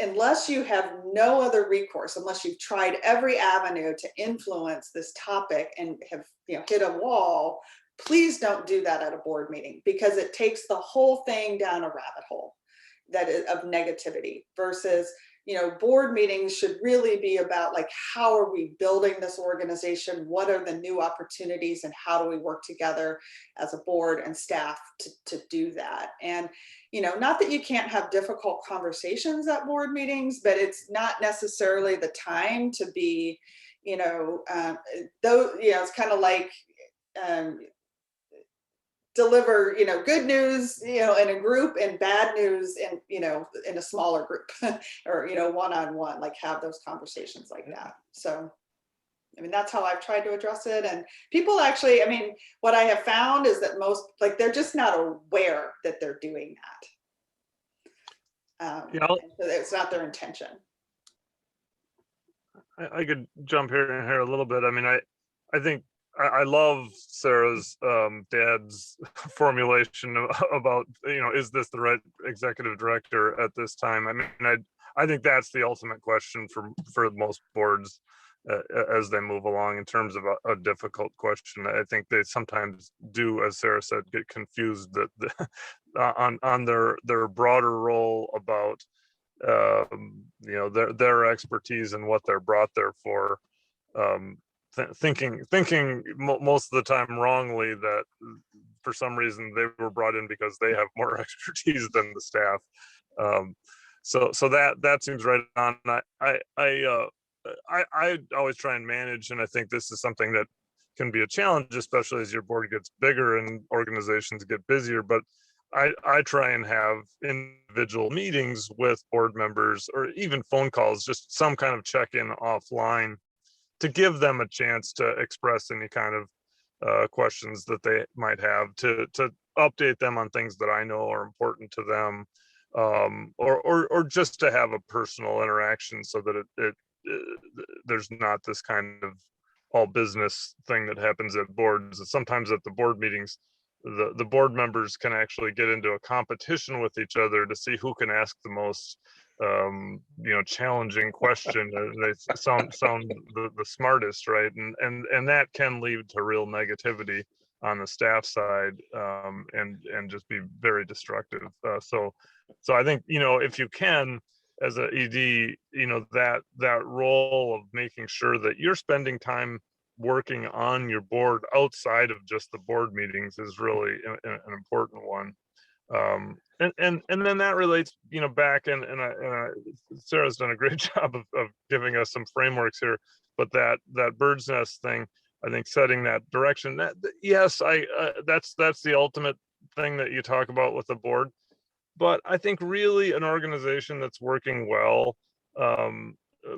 unless you have no other recourse, unless you've tried every avenue to influence this topic and have hit a wall, please don't do that at a board meeting, because it takes the whole thing down a rabbit hole of negativity. Versus, board meetings should really be about, like, how are we building this organization? What are the new opportunities, and how do we work together as a board and staff to do that? And not that you can't have difficult conversations at board meetings, but it's not necessarily the time to be, it's kind of like, deliver, good news, in a group, and bad news in a smaller group, or, one-on-one, like, have those conversations like that. So, I mean, that's how I've tried to address it. And people actually, I mean, what I have found is that most, like, they're just not aware that they're doing that. So it's not their intention.
I could jump here a little bit. I mean, I think I love Sarah's dad's formulation about, is this the right executive director at this time? I mean, I think that's the ultimate question for most boards as they move along, in terms of a difficult question. I think they sometimes do, as Sarah said, get confused that on their broader role about their expertise and what they're brought there for. Thinking most of the time wrongly that for some reason they were brought in because they have more expertise than the staff. So that seems right on. I always try and manage, and I think this is something that can be a challenge, especially as your board gets bigger and organizations get busier. But I try and have individual meetings with board members, or even phone calls, just some kind of check-in offline, to give them a chance to express any kind of questions that they might have, to update them on things that I know are important to them, or just to have a personal interaction, so that there's not this kind of all business thing that happens at boards. Sometimes at the board meetings, the board members can actually get into a competition with each other to see who can ask the most challenging question. They sound the smartest, right? And that can lead to real negativity on the staff side, and just be very destructive. So I think, if you can, as a ED, that role of making sure that you're spending time working on your board outside of just the board meetings is really an important one. And then that relates, back, and Sarah's done a great job of giving us some frameworks here, but that bird's nest thing, I think setting that direction, yes, that's the ultimate thing that you talk about with the board. But I think really an organization that's working well,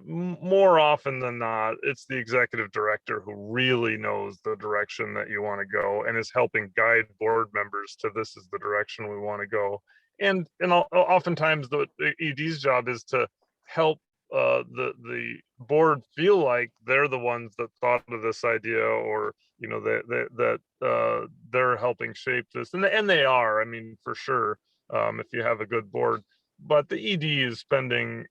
more often than not, it's the executive director who really knows the direction that you want to go and is helping guide board members to, this is the direction we want to go. And oftentimes the ED's job is to help the board feel like they're the ones that thought of this idea, or that they're helping shape this, and they are, I mean, for sure, if you have a good board. But the ED is spending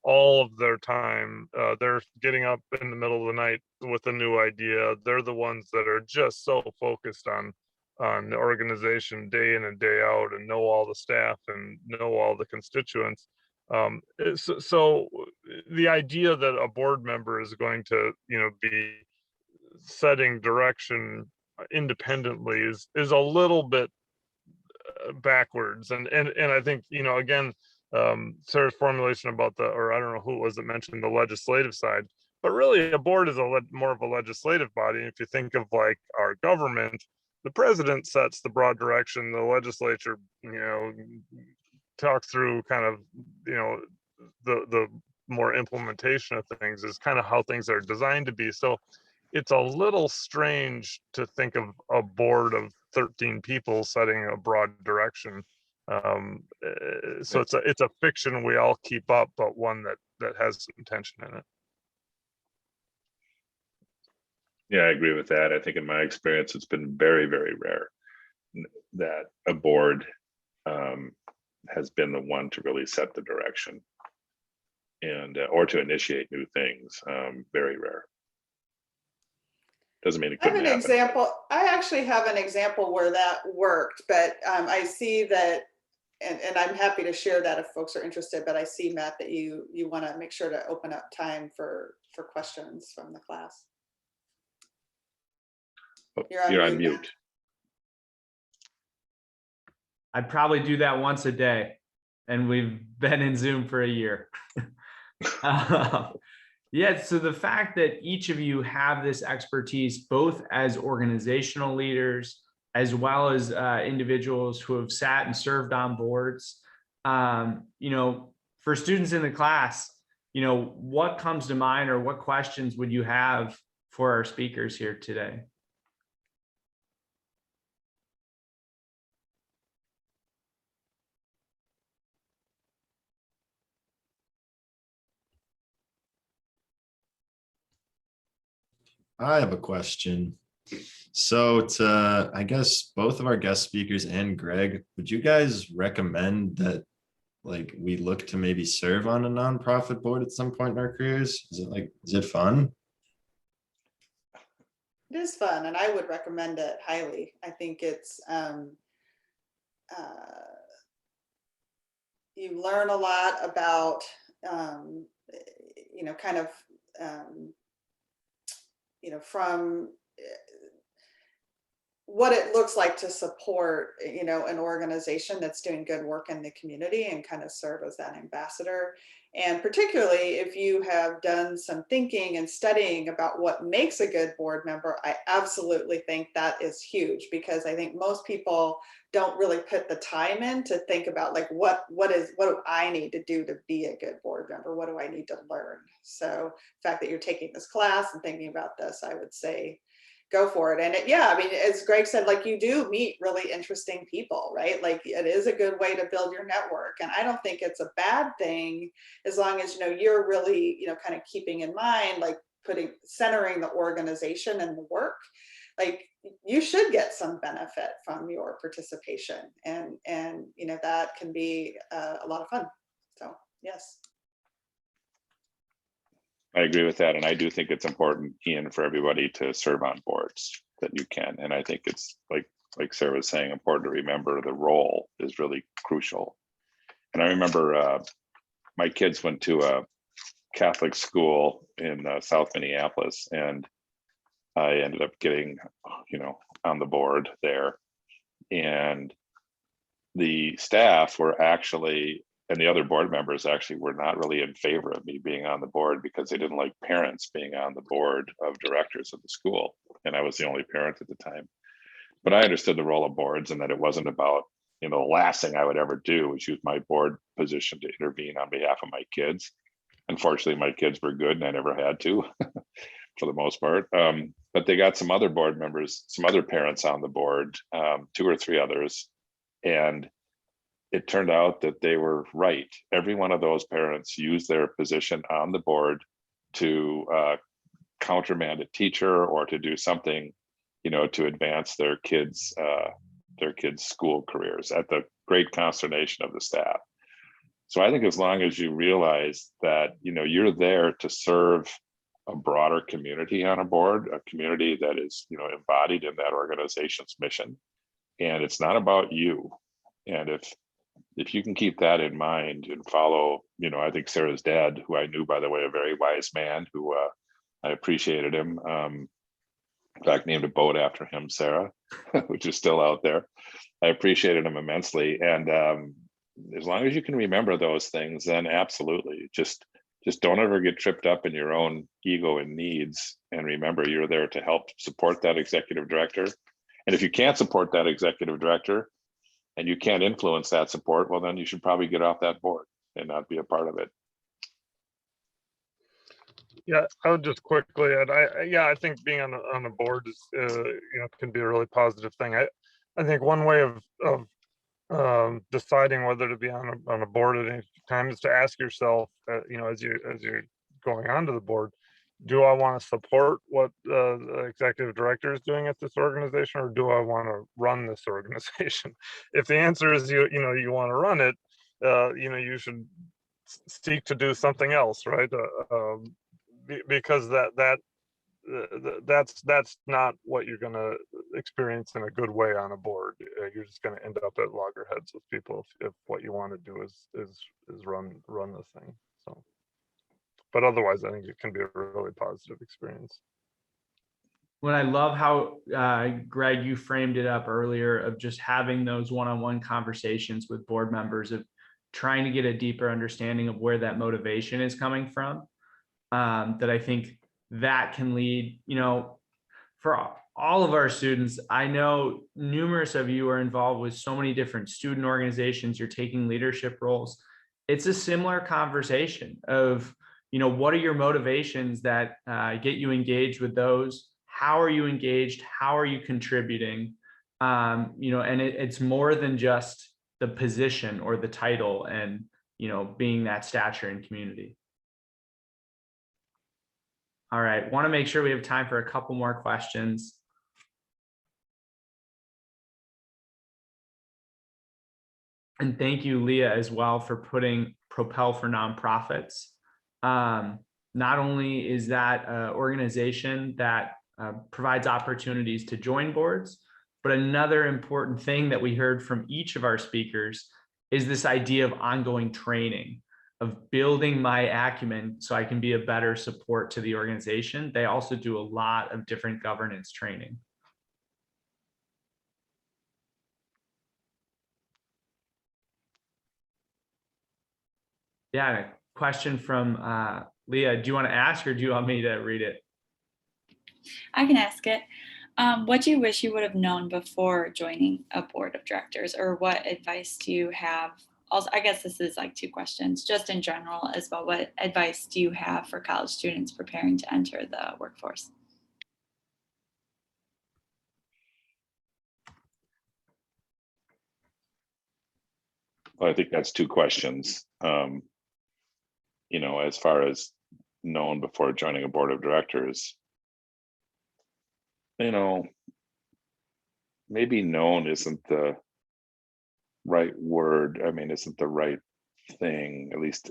all of their time, they're getting up in the middle of the night with a new idea. They're the ones that are just so focused on the organization day in and day out, and know all the staff and know all the constituents. So the idea that a board member is going to be setting direction independently is a little bit backwards. And I think, again, Sarah's formulation about or I don't know who it was that mentioned the legislative side, but really a board is more of a legislative body. And if you think of like our government, the president sets the broad direction, the legislature, talks through kind of, the more implementation of things is kind of how things are designed to be. So it's a little strange to think of a board of 13 people setting a broad direction. So it's a fiction we all keep up, but one that has some tension in it.
Yeah, I agree with that. I think in my experience, it's been very, very rare that a board has been the one to really set the direction and or to initiate new things. Very rare. Doesn't mean it couldn't happen.
Example. I actually have an example where that worked, but I see that, and I'm happy to share that if folks are interested, but I see, Matt, that you want to make sure to open up time for questions from the class.
You're on mute.
I'd probably do that once a day, and we've been in Zoom for a year. Yeah, so the fact that each of you have this expertise, both as organizational leaders, as well as individuals who have sat and served on boards, for students in the class, what comes to mind, or what questions would you have for our speakers here today?
I have a question. So I guess both of our guest speakers and Greg, would you guys recommend that we look to maybe serve on a nonprofit board at some point in our careers? Is it fun?
It is fun, and I would recommend it highly. I think it's you learn a lot about from what it looks like to support, you know, an organization that's doing good work in the community and kind of serve as that ambassador. And particularly if you have done some thinking and studying about what makes a good board member, I absolutely think that is huge, because I think most people don't really put the time in to think about like what do I need to do to be a good board member? What do I need to learn? So the fact that you're taking this class and thinking about this, I would say go for it. And yeah, I mean, as Greg said, like you do meet really interesting people, right? Like it is a good way to build your network. And I don't think it's a bad thing as long as, you know, you're really, you know, kind of keeping in mind, like centering the organization and the work. Like you should get some benefit from your participation, and you know, that can be a lot of fun. So yes.
I agree with that. And I do think it's important, Ian, for everybody to serve on boards that you can. And I think it's like Sarah was saying, important to remember the role is really crucial. And I remember my kids went to a Catholic school in South Minneapolis, and I ended up getting, you know, on the board there. And the staff were actually, and the other board members actually were not really in favor of me being on the board because they didn't like parents being on the board of directors of the school. And I was the only parent at the time. But I understood the role of boards and that it wasn't about, you know, the last thing I would ever do was use my board position to intervene on behalf of my kids. Unfortunately, my kids were good and I never had to for the most part. But they got some other board members, some other parents on the board, 2 or 3 others. And it turned out that they were right. Every one of those parents used their position on the board to countermand a teacher or to do something, you know, to advance their kids' school careers at the great consternation of the staff. So I think as long as you realize that, you know, you're there to serve a broader community on a board, a community that is, you know, embodied in that organization's mission, and it's not about you. And if you can keep that in mind and follow, you know, I think Sarah's dad, who I knew, by the way, a very wise man who I appreciated him. In fact, named a boat after him, Sarah, which is still out there. I appreciated him immensely. And as long as you can remember those things, then absolutely, just don't ever get tripped up in your own ego and needs. And remember, you're there to help support that executive director. And if you can't support that executive director and you can't influence that support, well, then you should probably get off that board and not be a part of it.
Yeah, I would just quickly add, I think being on a board is, you know, can be a really positive thing. I think one way of deciding whether to be on a board at any time is to ask yourself, you know, as you're going onto the board, do I want to support what the executive director is doing at this organization, or do I want to run this organization? If the answer is you want to run it, you know, you should seek to do something else, right? Because that's not what you're going to experience in a good way on a board. You're just going to end up at loggerheads with people if what you want to do is run the thing. So, but otherwise, I think it can be a really positive experience.
When I love how Greg, you framed it up earlier of just having those one-on-one conversations with board members, of trying to get a deeper understanding of where that motivation is coming from. That I think that can lead, you know, for all of our students. I know numerous of you are involved with so many different student organizations. You're taking leadership roles. It's a similar conversation of, you know, what are your motivations that get you engaged with those? How are you engaged? How are you contributing? You know, and it's more than just the position or the title and, you know, being that stature in community. All right, want to make sure we have time for a couple more questions. And thank you, Leah, as well, for putting Propel for Nonprofits. Not only is that an organization that provides opportunities to join boards, but another important thing that we heard from each of our speakers is this idea of ongoing training, of building my acumen so I can be a better support to the organization. They also do a lot of different governance training. Yeah, a question from Leah. Do you want to ask or do you want me to read it?
I can ask it. What do you wish you would have known before joining a board of directors, or what advice do you have? Also, I guess this is like 2 questions, just in general as well. What advice do you have for college students preparing to enter the workforce?
Well, I think that's 2 questions. As far as known before joining a board of directors, maybe known isn't the right word. I mean, isn't the right thing. At least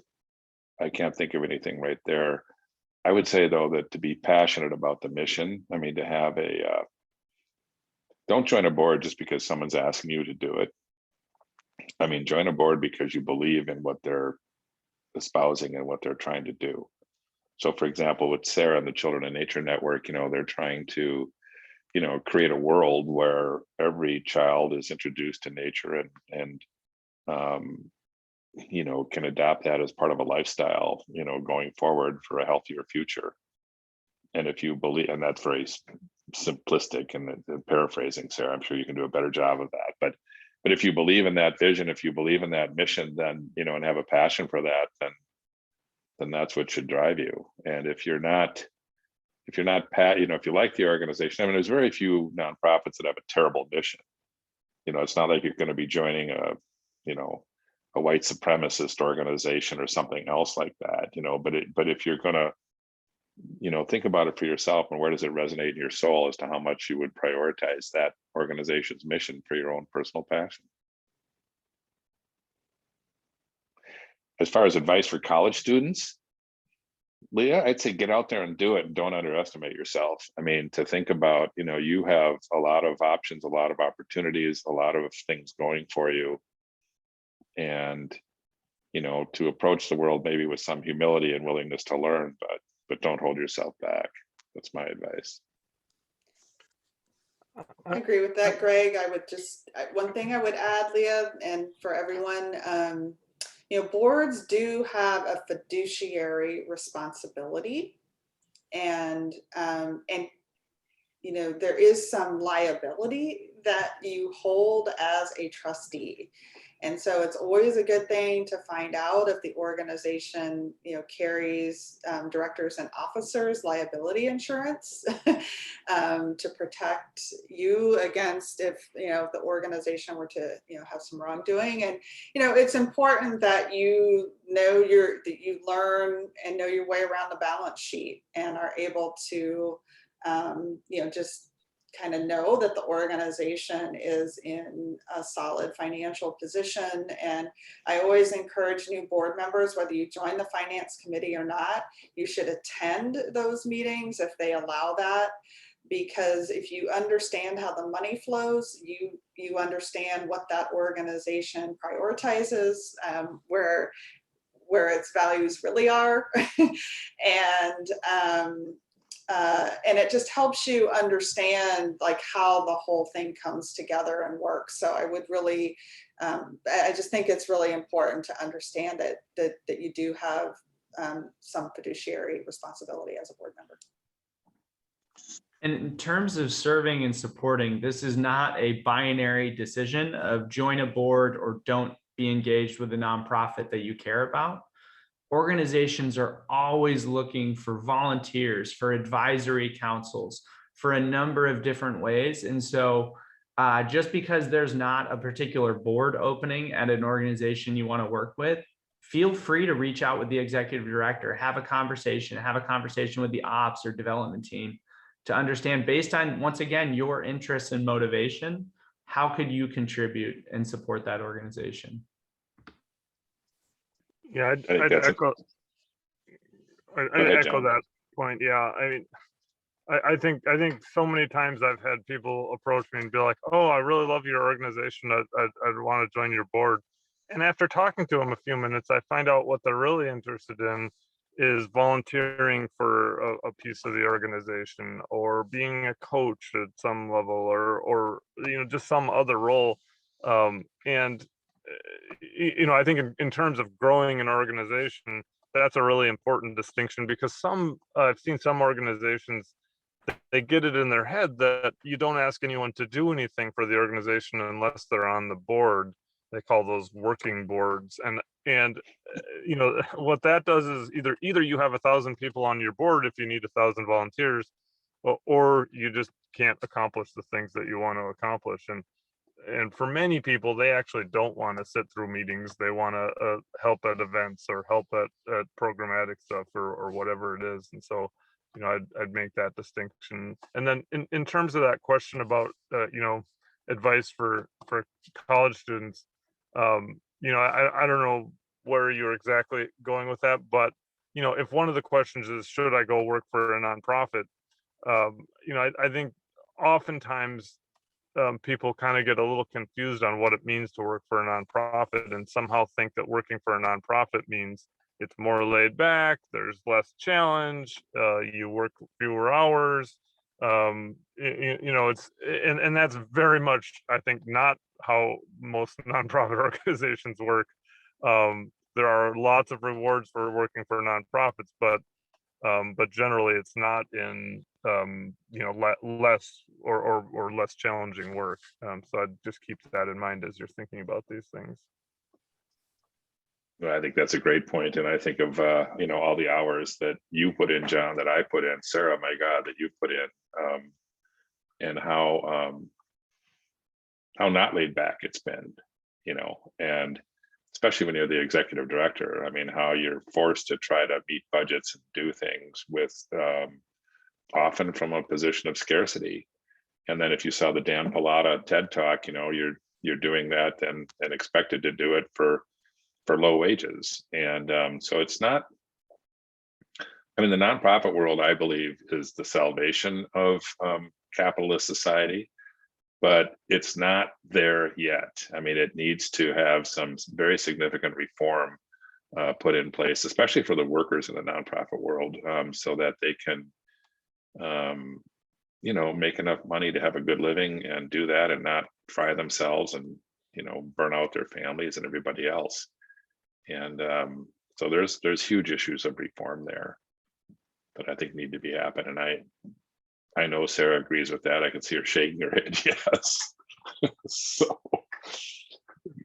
I can't think of anything right there. I would say though that to be passionate about the mission, I mean, to have don't join a board just because someone's asking you to do it. I mean, join a board because you believe in what they're espousing and what they're trying to do. So for example, with Sarah and the Children in Nature Network, they're trying to, create a world where every child is introduced to nature and can adapt that as part of a lifestyle, going forward for a healthier future. And if you believe, and that's very simplistic and paraphrasing Sarah, I'm sure you can do a better job of that. But if you believe in that vision, if you believe in that mission, then, and have a passion for that, then that's what should drive you. And if you're not, if you like the organization, I mean, there's very few nonprofits that have a terrible mission. It's not like you're going to be joining a white supremacist organization or something else like that, but if you're going to, think about it for yourself and where does it resonate in your soul as to how much you would prioritize that organization's mission for your own personal passion. As far as advice for college students, Leah, I'd say get out there and do it and don't underestimate yourself. I mean, to think about, you have a lot of options, a lot of opportunities, a lot of things going for you. And, to approach the world maybe with some humility and willingness to learn, but don't hold yourself back. That's my advice.
I agree with that, Greg. I would just, one thing I would add, Leah, and for everyone, boards do have a fiduciary responsibility, and there is some liability that you hold as a trustee. And so it's always a good thing to find out if the organization, carries directors and officers liability insurance to protect you against if the organization were to have some wrongdoing. And it's important that you learn and know your way around the balance sheet and are able to just kind of know that the organization is in a solid financial position. And I always encourage new board members, whether you join the finance committee or not, you should attend those meetings if they allow that, because if you understand how the money flows, you understand what that organization prioritizes, where its values really are. And it just helps you understand like how the whole thing comes together and works. So I would really, I just think it's really important to understand that you do have some fiduciary responsibility as a board member.
And in terms of serving and supporting, this is not a binary decision of join a board or don't be engaged with a nonprofit that you care about. Organizations are always looking for volunteers, for advisory councils, for a number of different ways. And so just because there's not a particular board opening at an organization you want to work with, feel free to reach out with the executive director, have a conversation with the ops or development team to understand, based on, once again, your interests and motivation, how could you contribute and support that organization?
Yeah, I'd echo that point. Yeah, I mean, I think so many times I've had people approach me and be like, "Oh, I really love your organization. I'd want to join your board." And after talking to them a few minutes, I find out what they're really interested in is volunteering for a piece of the organization, or being a coach at some level, or just some other role. And I think in terms of growing an organization, that's a really important distinction, because I've seen some organizations, they get it in their head that you don't ask anyone to do anything for the organization unless they're on the board. They call those working boards. And what that does is either you have 1,000 people on your board if you need 1,000 volunteers, or you just can't accomplish the things that you want to accomplish. And for many people, they actually don't want to sit through meetings. They want to help at events or help at programmatic stuff or whatever it is. And so, I'd make that distinction. And then in terms of that question about, advice for college students, I don't know where you're exactly going with that, but, if one of the questions is, should I go work for a nonprofit? I think oftentimes people kind of get a little confused on what it means to work for a nonprofit, and somehow think that working for a nonprofit means it's more laid back, there's less challenge, you work fewer hours. It's and that's very much, I think, not how most nonprofit organizations work. There are lots of rewards for working for nonprofits, but generally it's not in less or less challenging work. So I'd just keep that in mind as you're thinking about these things.
Well, I think that's a great point. And I think of, all the hours that you put in, John, that I put in, Sarah, my God, that you put in, and how not laid back it's been, and especially when you're the executive director. I mean, how you're forced to try to meet budgets and do things with often from a position of scarcity. And then if you saw the Dan Pallotta TED Talk, you're doing that and expected to do it for low wages. And so it's not, the nonprofit world, I believe, is the salvation of capitalist society, but it's not there yet. It needs to have some very significant reform put in place, especially for the workers in the nonprofit world, so that they can, make enough money to have a good living and do that and not fry themselves and, burn out their families and everybody else. And so there's huge issues of reform there that I think need to be happening. And I know Sarah agrees with that. I can see her shaking her head, yes. So,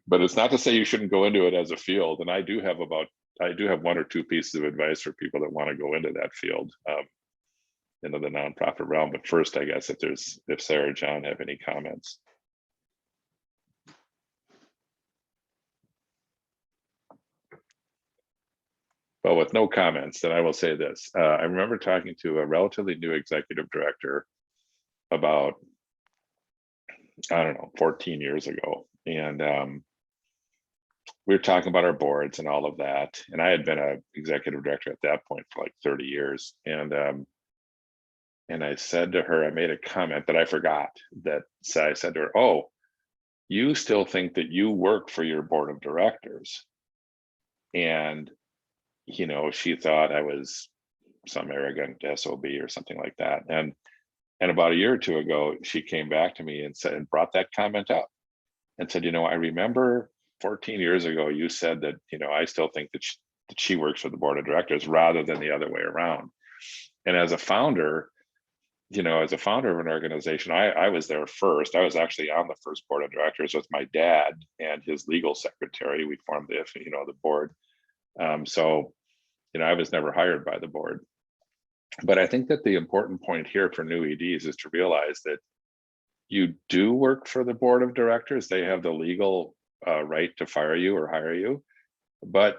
but it's not to say you shouldn't go into it as a field. And I do have one or two pieces of advice for people that want to go into that field, into the nonprofit realm. But first, I guess if Sarah or John have any comments. Well, with no comments, then I will say this. I remember talking to a relatively new executive director about, 14 years ago. And we were talking about our boards and all of that. And I had been an executive director at that point for like 30 years. And I said to her, I made a comment that I forgot, I said to her, oh, you still think that you work for your board of directors. And she thought I was some arrogant SOB or something like that. And about a year or two ago, she came back to me and brought that comment up and said, I remember 14 years ago, you said that, I still think that she works for the board of directors rather than the other way around. And as a founder, of an organization, I was there first. I was actually on the first board of directors with my dad and his legal secretary. We formed the board. So, I was never hired by the board. But I think that the important point here for new EDs is to realize that you do work for the board of directors. They have the legal right to fire you or hire you, but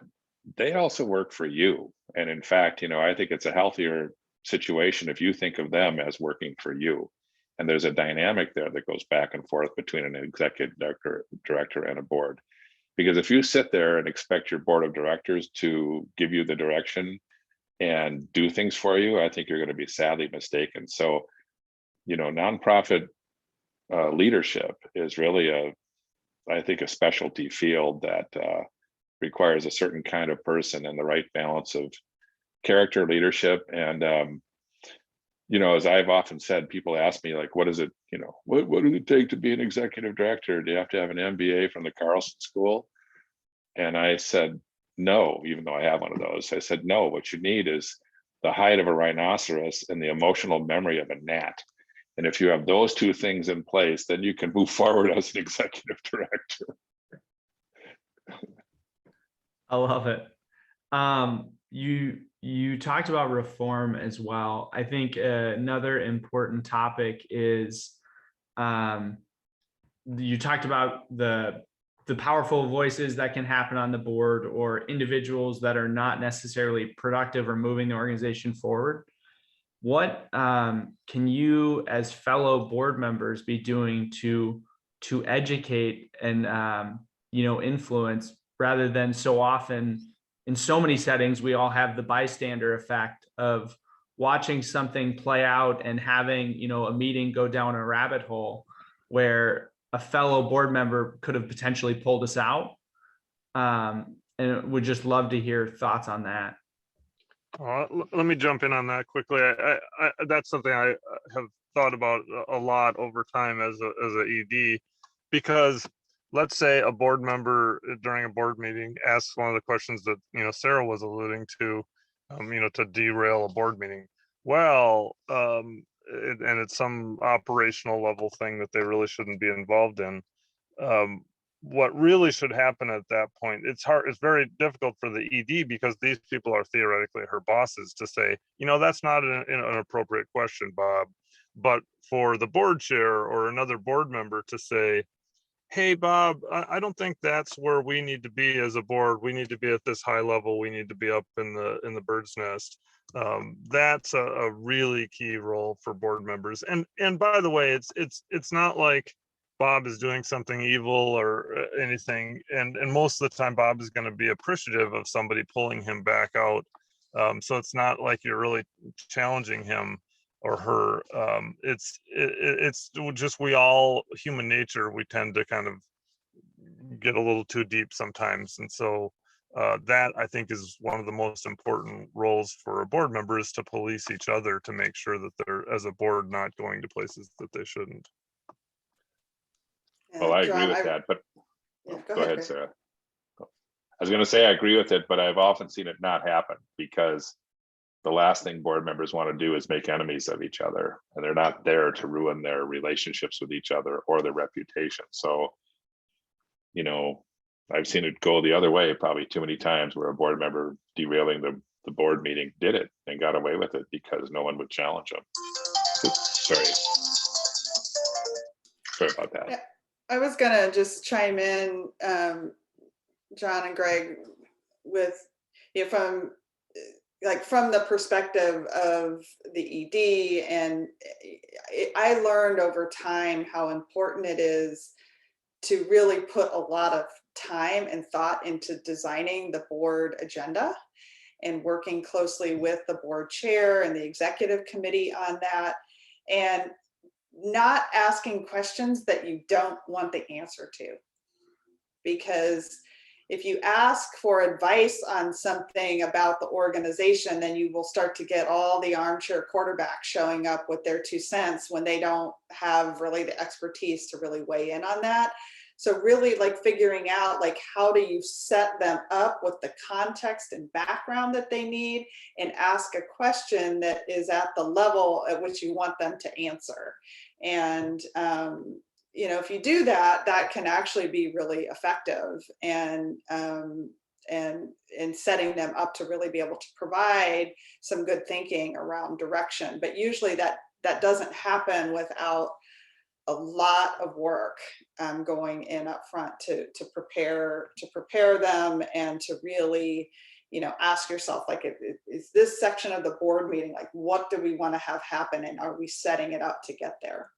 they also work for you. And in fact, I think it's a healthier situation if you think of them as working for you. And there's a dynamic there that goes back and forth between an executive director and a board. Because if you sit there and expect your board of directors to give you the direction and do things for you, I think you're going to be sadly mistaken. So, nonprofit leadership is really I think a specialty field that requires a certain kind of person and the right balance of character, leadership. And, as I've often said, people ask me, like, what is it, what does it take to be an executive director? Do you have to have an MBA from the Carlson School? And I said, no, even though I have one of those. I said, no, what you need is the height of a rhinoceros and the emotional memory of a gnat. And if you have those two things in place, then you can move forward as an executive director.
I love it. You talked about reform as well. I think another important topic is you talked about the powerful voices that can happen on the board, or individuals that are not necessarily productive or moving the organization forward. What can you, as fellow board members, be doing to educate and influence, rather than so often in so many settings we all have the bystander effect of watching something play out and having a meeting go down a rabbit hole where a fellow board member could have potentially pulled us out, and would just love to hear thoughts on that.
Let me jump in on that quickly. That's something I have thought about a lot over time as a ED, because let's say a board member during a board meeting asks one of the questions that Sarah was alluding to, to derail a board meeting. Well, and it's some operational level thing that they really shouldn't be involved in. What really should happen at that point, it's very difficult for the ED, because these people are theoretically her bosses, to say, that's not an appropriate question, Bob. But for the board chair or another board member to say, hey, Bob, I don't think that's where we need to be as a board. We need to be at this high level. We need to be up in the bird's nest. That's a really key role for board members. And by the way, it's not like Bob is doing something evil or anything. And most of the time, Bob is going to be appreciative of somebody pulling him back out. So it's not like you're really challenging him or her. It's just, we all, human nature, we tend to kind of get a little too deep sometimes. And so that, I think, is one of the most important roles for a board member, is to police each other to make sure that they're, as a board, not going to places that they shouldn't.
Well, I
John,
agree with that, but
Yeah,
go ahead, Sarah. I was going to say I agree with it, but I've often seen it not happen, because the last thing board members want to do is make enemies of each other, and they're not there to ruin their relationships with each other or their reputation. So, I've seen it go the other way probably too many times, where a board member derailing the board meeting did it and got away with it because no one would challenge them. Oops, sorry about that.
Yeah, I was gonna just chime in, John and Greg, with from the perspective of the ED, and I learned over time how important it is to really put a lot of time and thought into designing the board agenda and working closely with the board chair and the executive committee on that, and not asking questions that you don't want the answer to. Because if you ask for advice on something about the organization, then you will start to get all the armchair quarterbacks showing up with their 2 cents when they don't have really the expertise to really weigh in on that. So really, figuring out how do you set them up with the context and background that they need, and ask a question that is at the level at which you want them to answer. And if you do that, that can actually be really effective, and setting them up to really be able to provide some good thinking around direction. But usually that doesn't happen without a lot of work going in up front to prepare them, and to really ask yourself, is this section of the board meeting, what do we want to have happen, and are we setting it up to get there?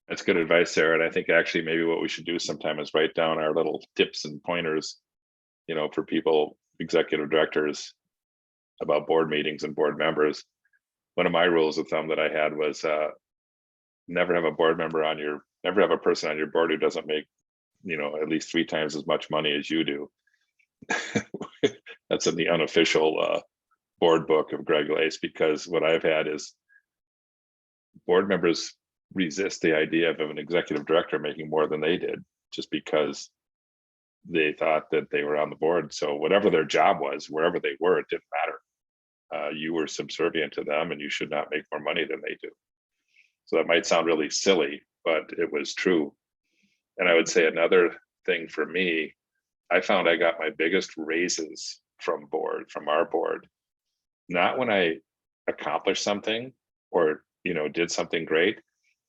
That's good advice, Sarah. And I think actually maybe what we should do sometime is write down our little tips and pointers, for people, executive directors, about board meetings and board members. One of my rules of thumb that I had was never have a person on your board who doesn't make, at least 3 times as much money as you do. That's in the unofficial board book of Greg Lais, because what I've had is board members resist the idea of an executive director making more than they did just because they thought that they were on the board. So whatever their job was, wherever they were, it didn't matter. You were subservient to them and you should not make more money than they do. So that might sound really silly, but it was true. And I would say another thing for me, I found I got my biggest raises from our board, not when I accomplished something or, did something great.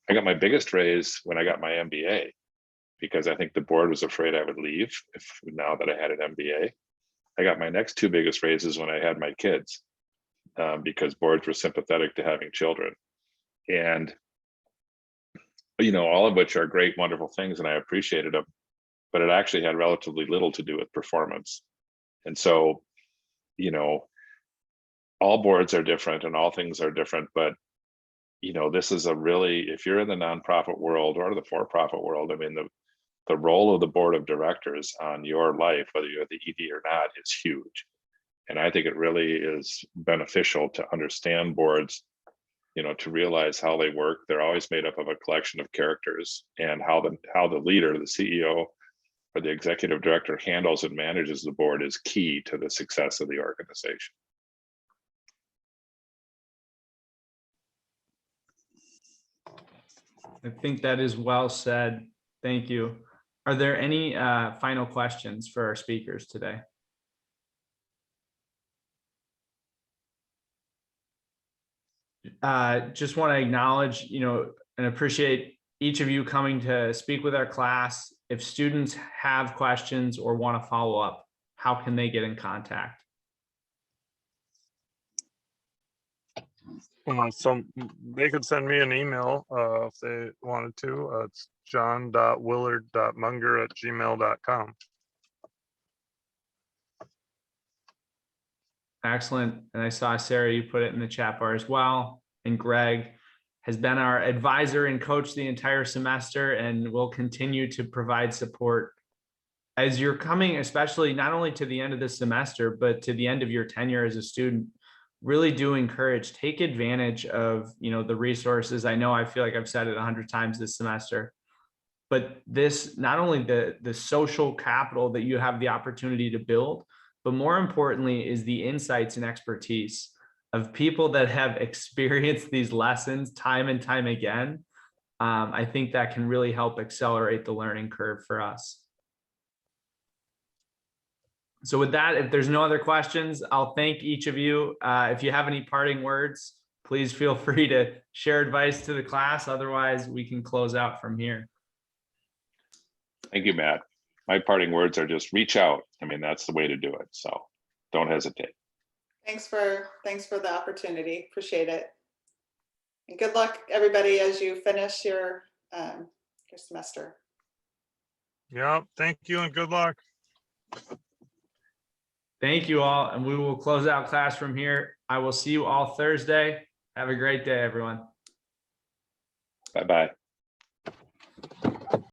I got my biggest raise when I got my MBA, because I think the board was afraid I would leave now that I had an MBA. I got my next two biggest raises when I had my kids, because boards were sympathetic to having children. And, all of which are great, wonderful things, and I appreciated them, but it actually had relatively little to do with performance. And so, all boards are different and all things are different, but this is if you're in the nonprofit world or the for-profit world, I mean, the role of the board of directors on your life, whether you're the ED or not, is huge. And I think it really is beneficial to understand boards, to realize how they work. They're always made up of a collection of characters, and how the leader, the CEO or the executive director handles and manages the board is key to the success of the organization.
I think that is well said. Thank you. Are there any final questions for our speakers today? Just want to acknowledge, and appreciate each of you coming to speak with our class. If students have questions or want to follow up, how can they get in contact?
So they could send me an email if they wanted to. It's john.willard.munger@gmail.com.
Excellent. And I saw, Sarah, you put it in the chat bar as well. And Greg has been our advisor and coach the entire semester and will continue to provide support as you're coming, especially not only to the end of the semester, but to the end of your tenure as a student. Really do encourage, take advantage of, the resources. I know I feel like I've said it 100 times this semester, but this, not only the social capital that you have the opportunity to build, but more importantly is the insights and expertise of people that have experienced these lessons time and time again. I think that can really help accelerate the learning curve for us. So with that, if there's no other questions, I'll thank each of you. If you have any parting words, please feel free to share advice to the class. Otherwise, we can close out from here.
Thank you, Matt. My parting words are just reach out. I mean, that's the way to do it. So don't hesitate.
Thanks for the opportunity. Appreciate it. And good luck, everybody, as you finish your semester.
Yeah, thank you and good luck.
Thank you all, and we will close out class from here. I will see you all Thursday. Have a great day, everyone.
Bye-bye.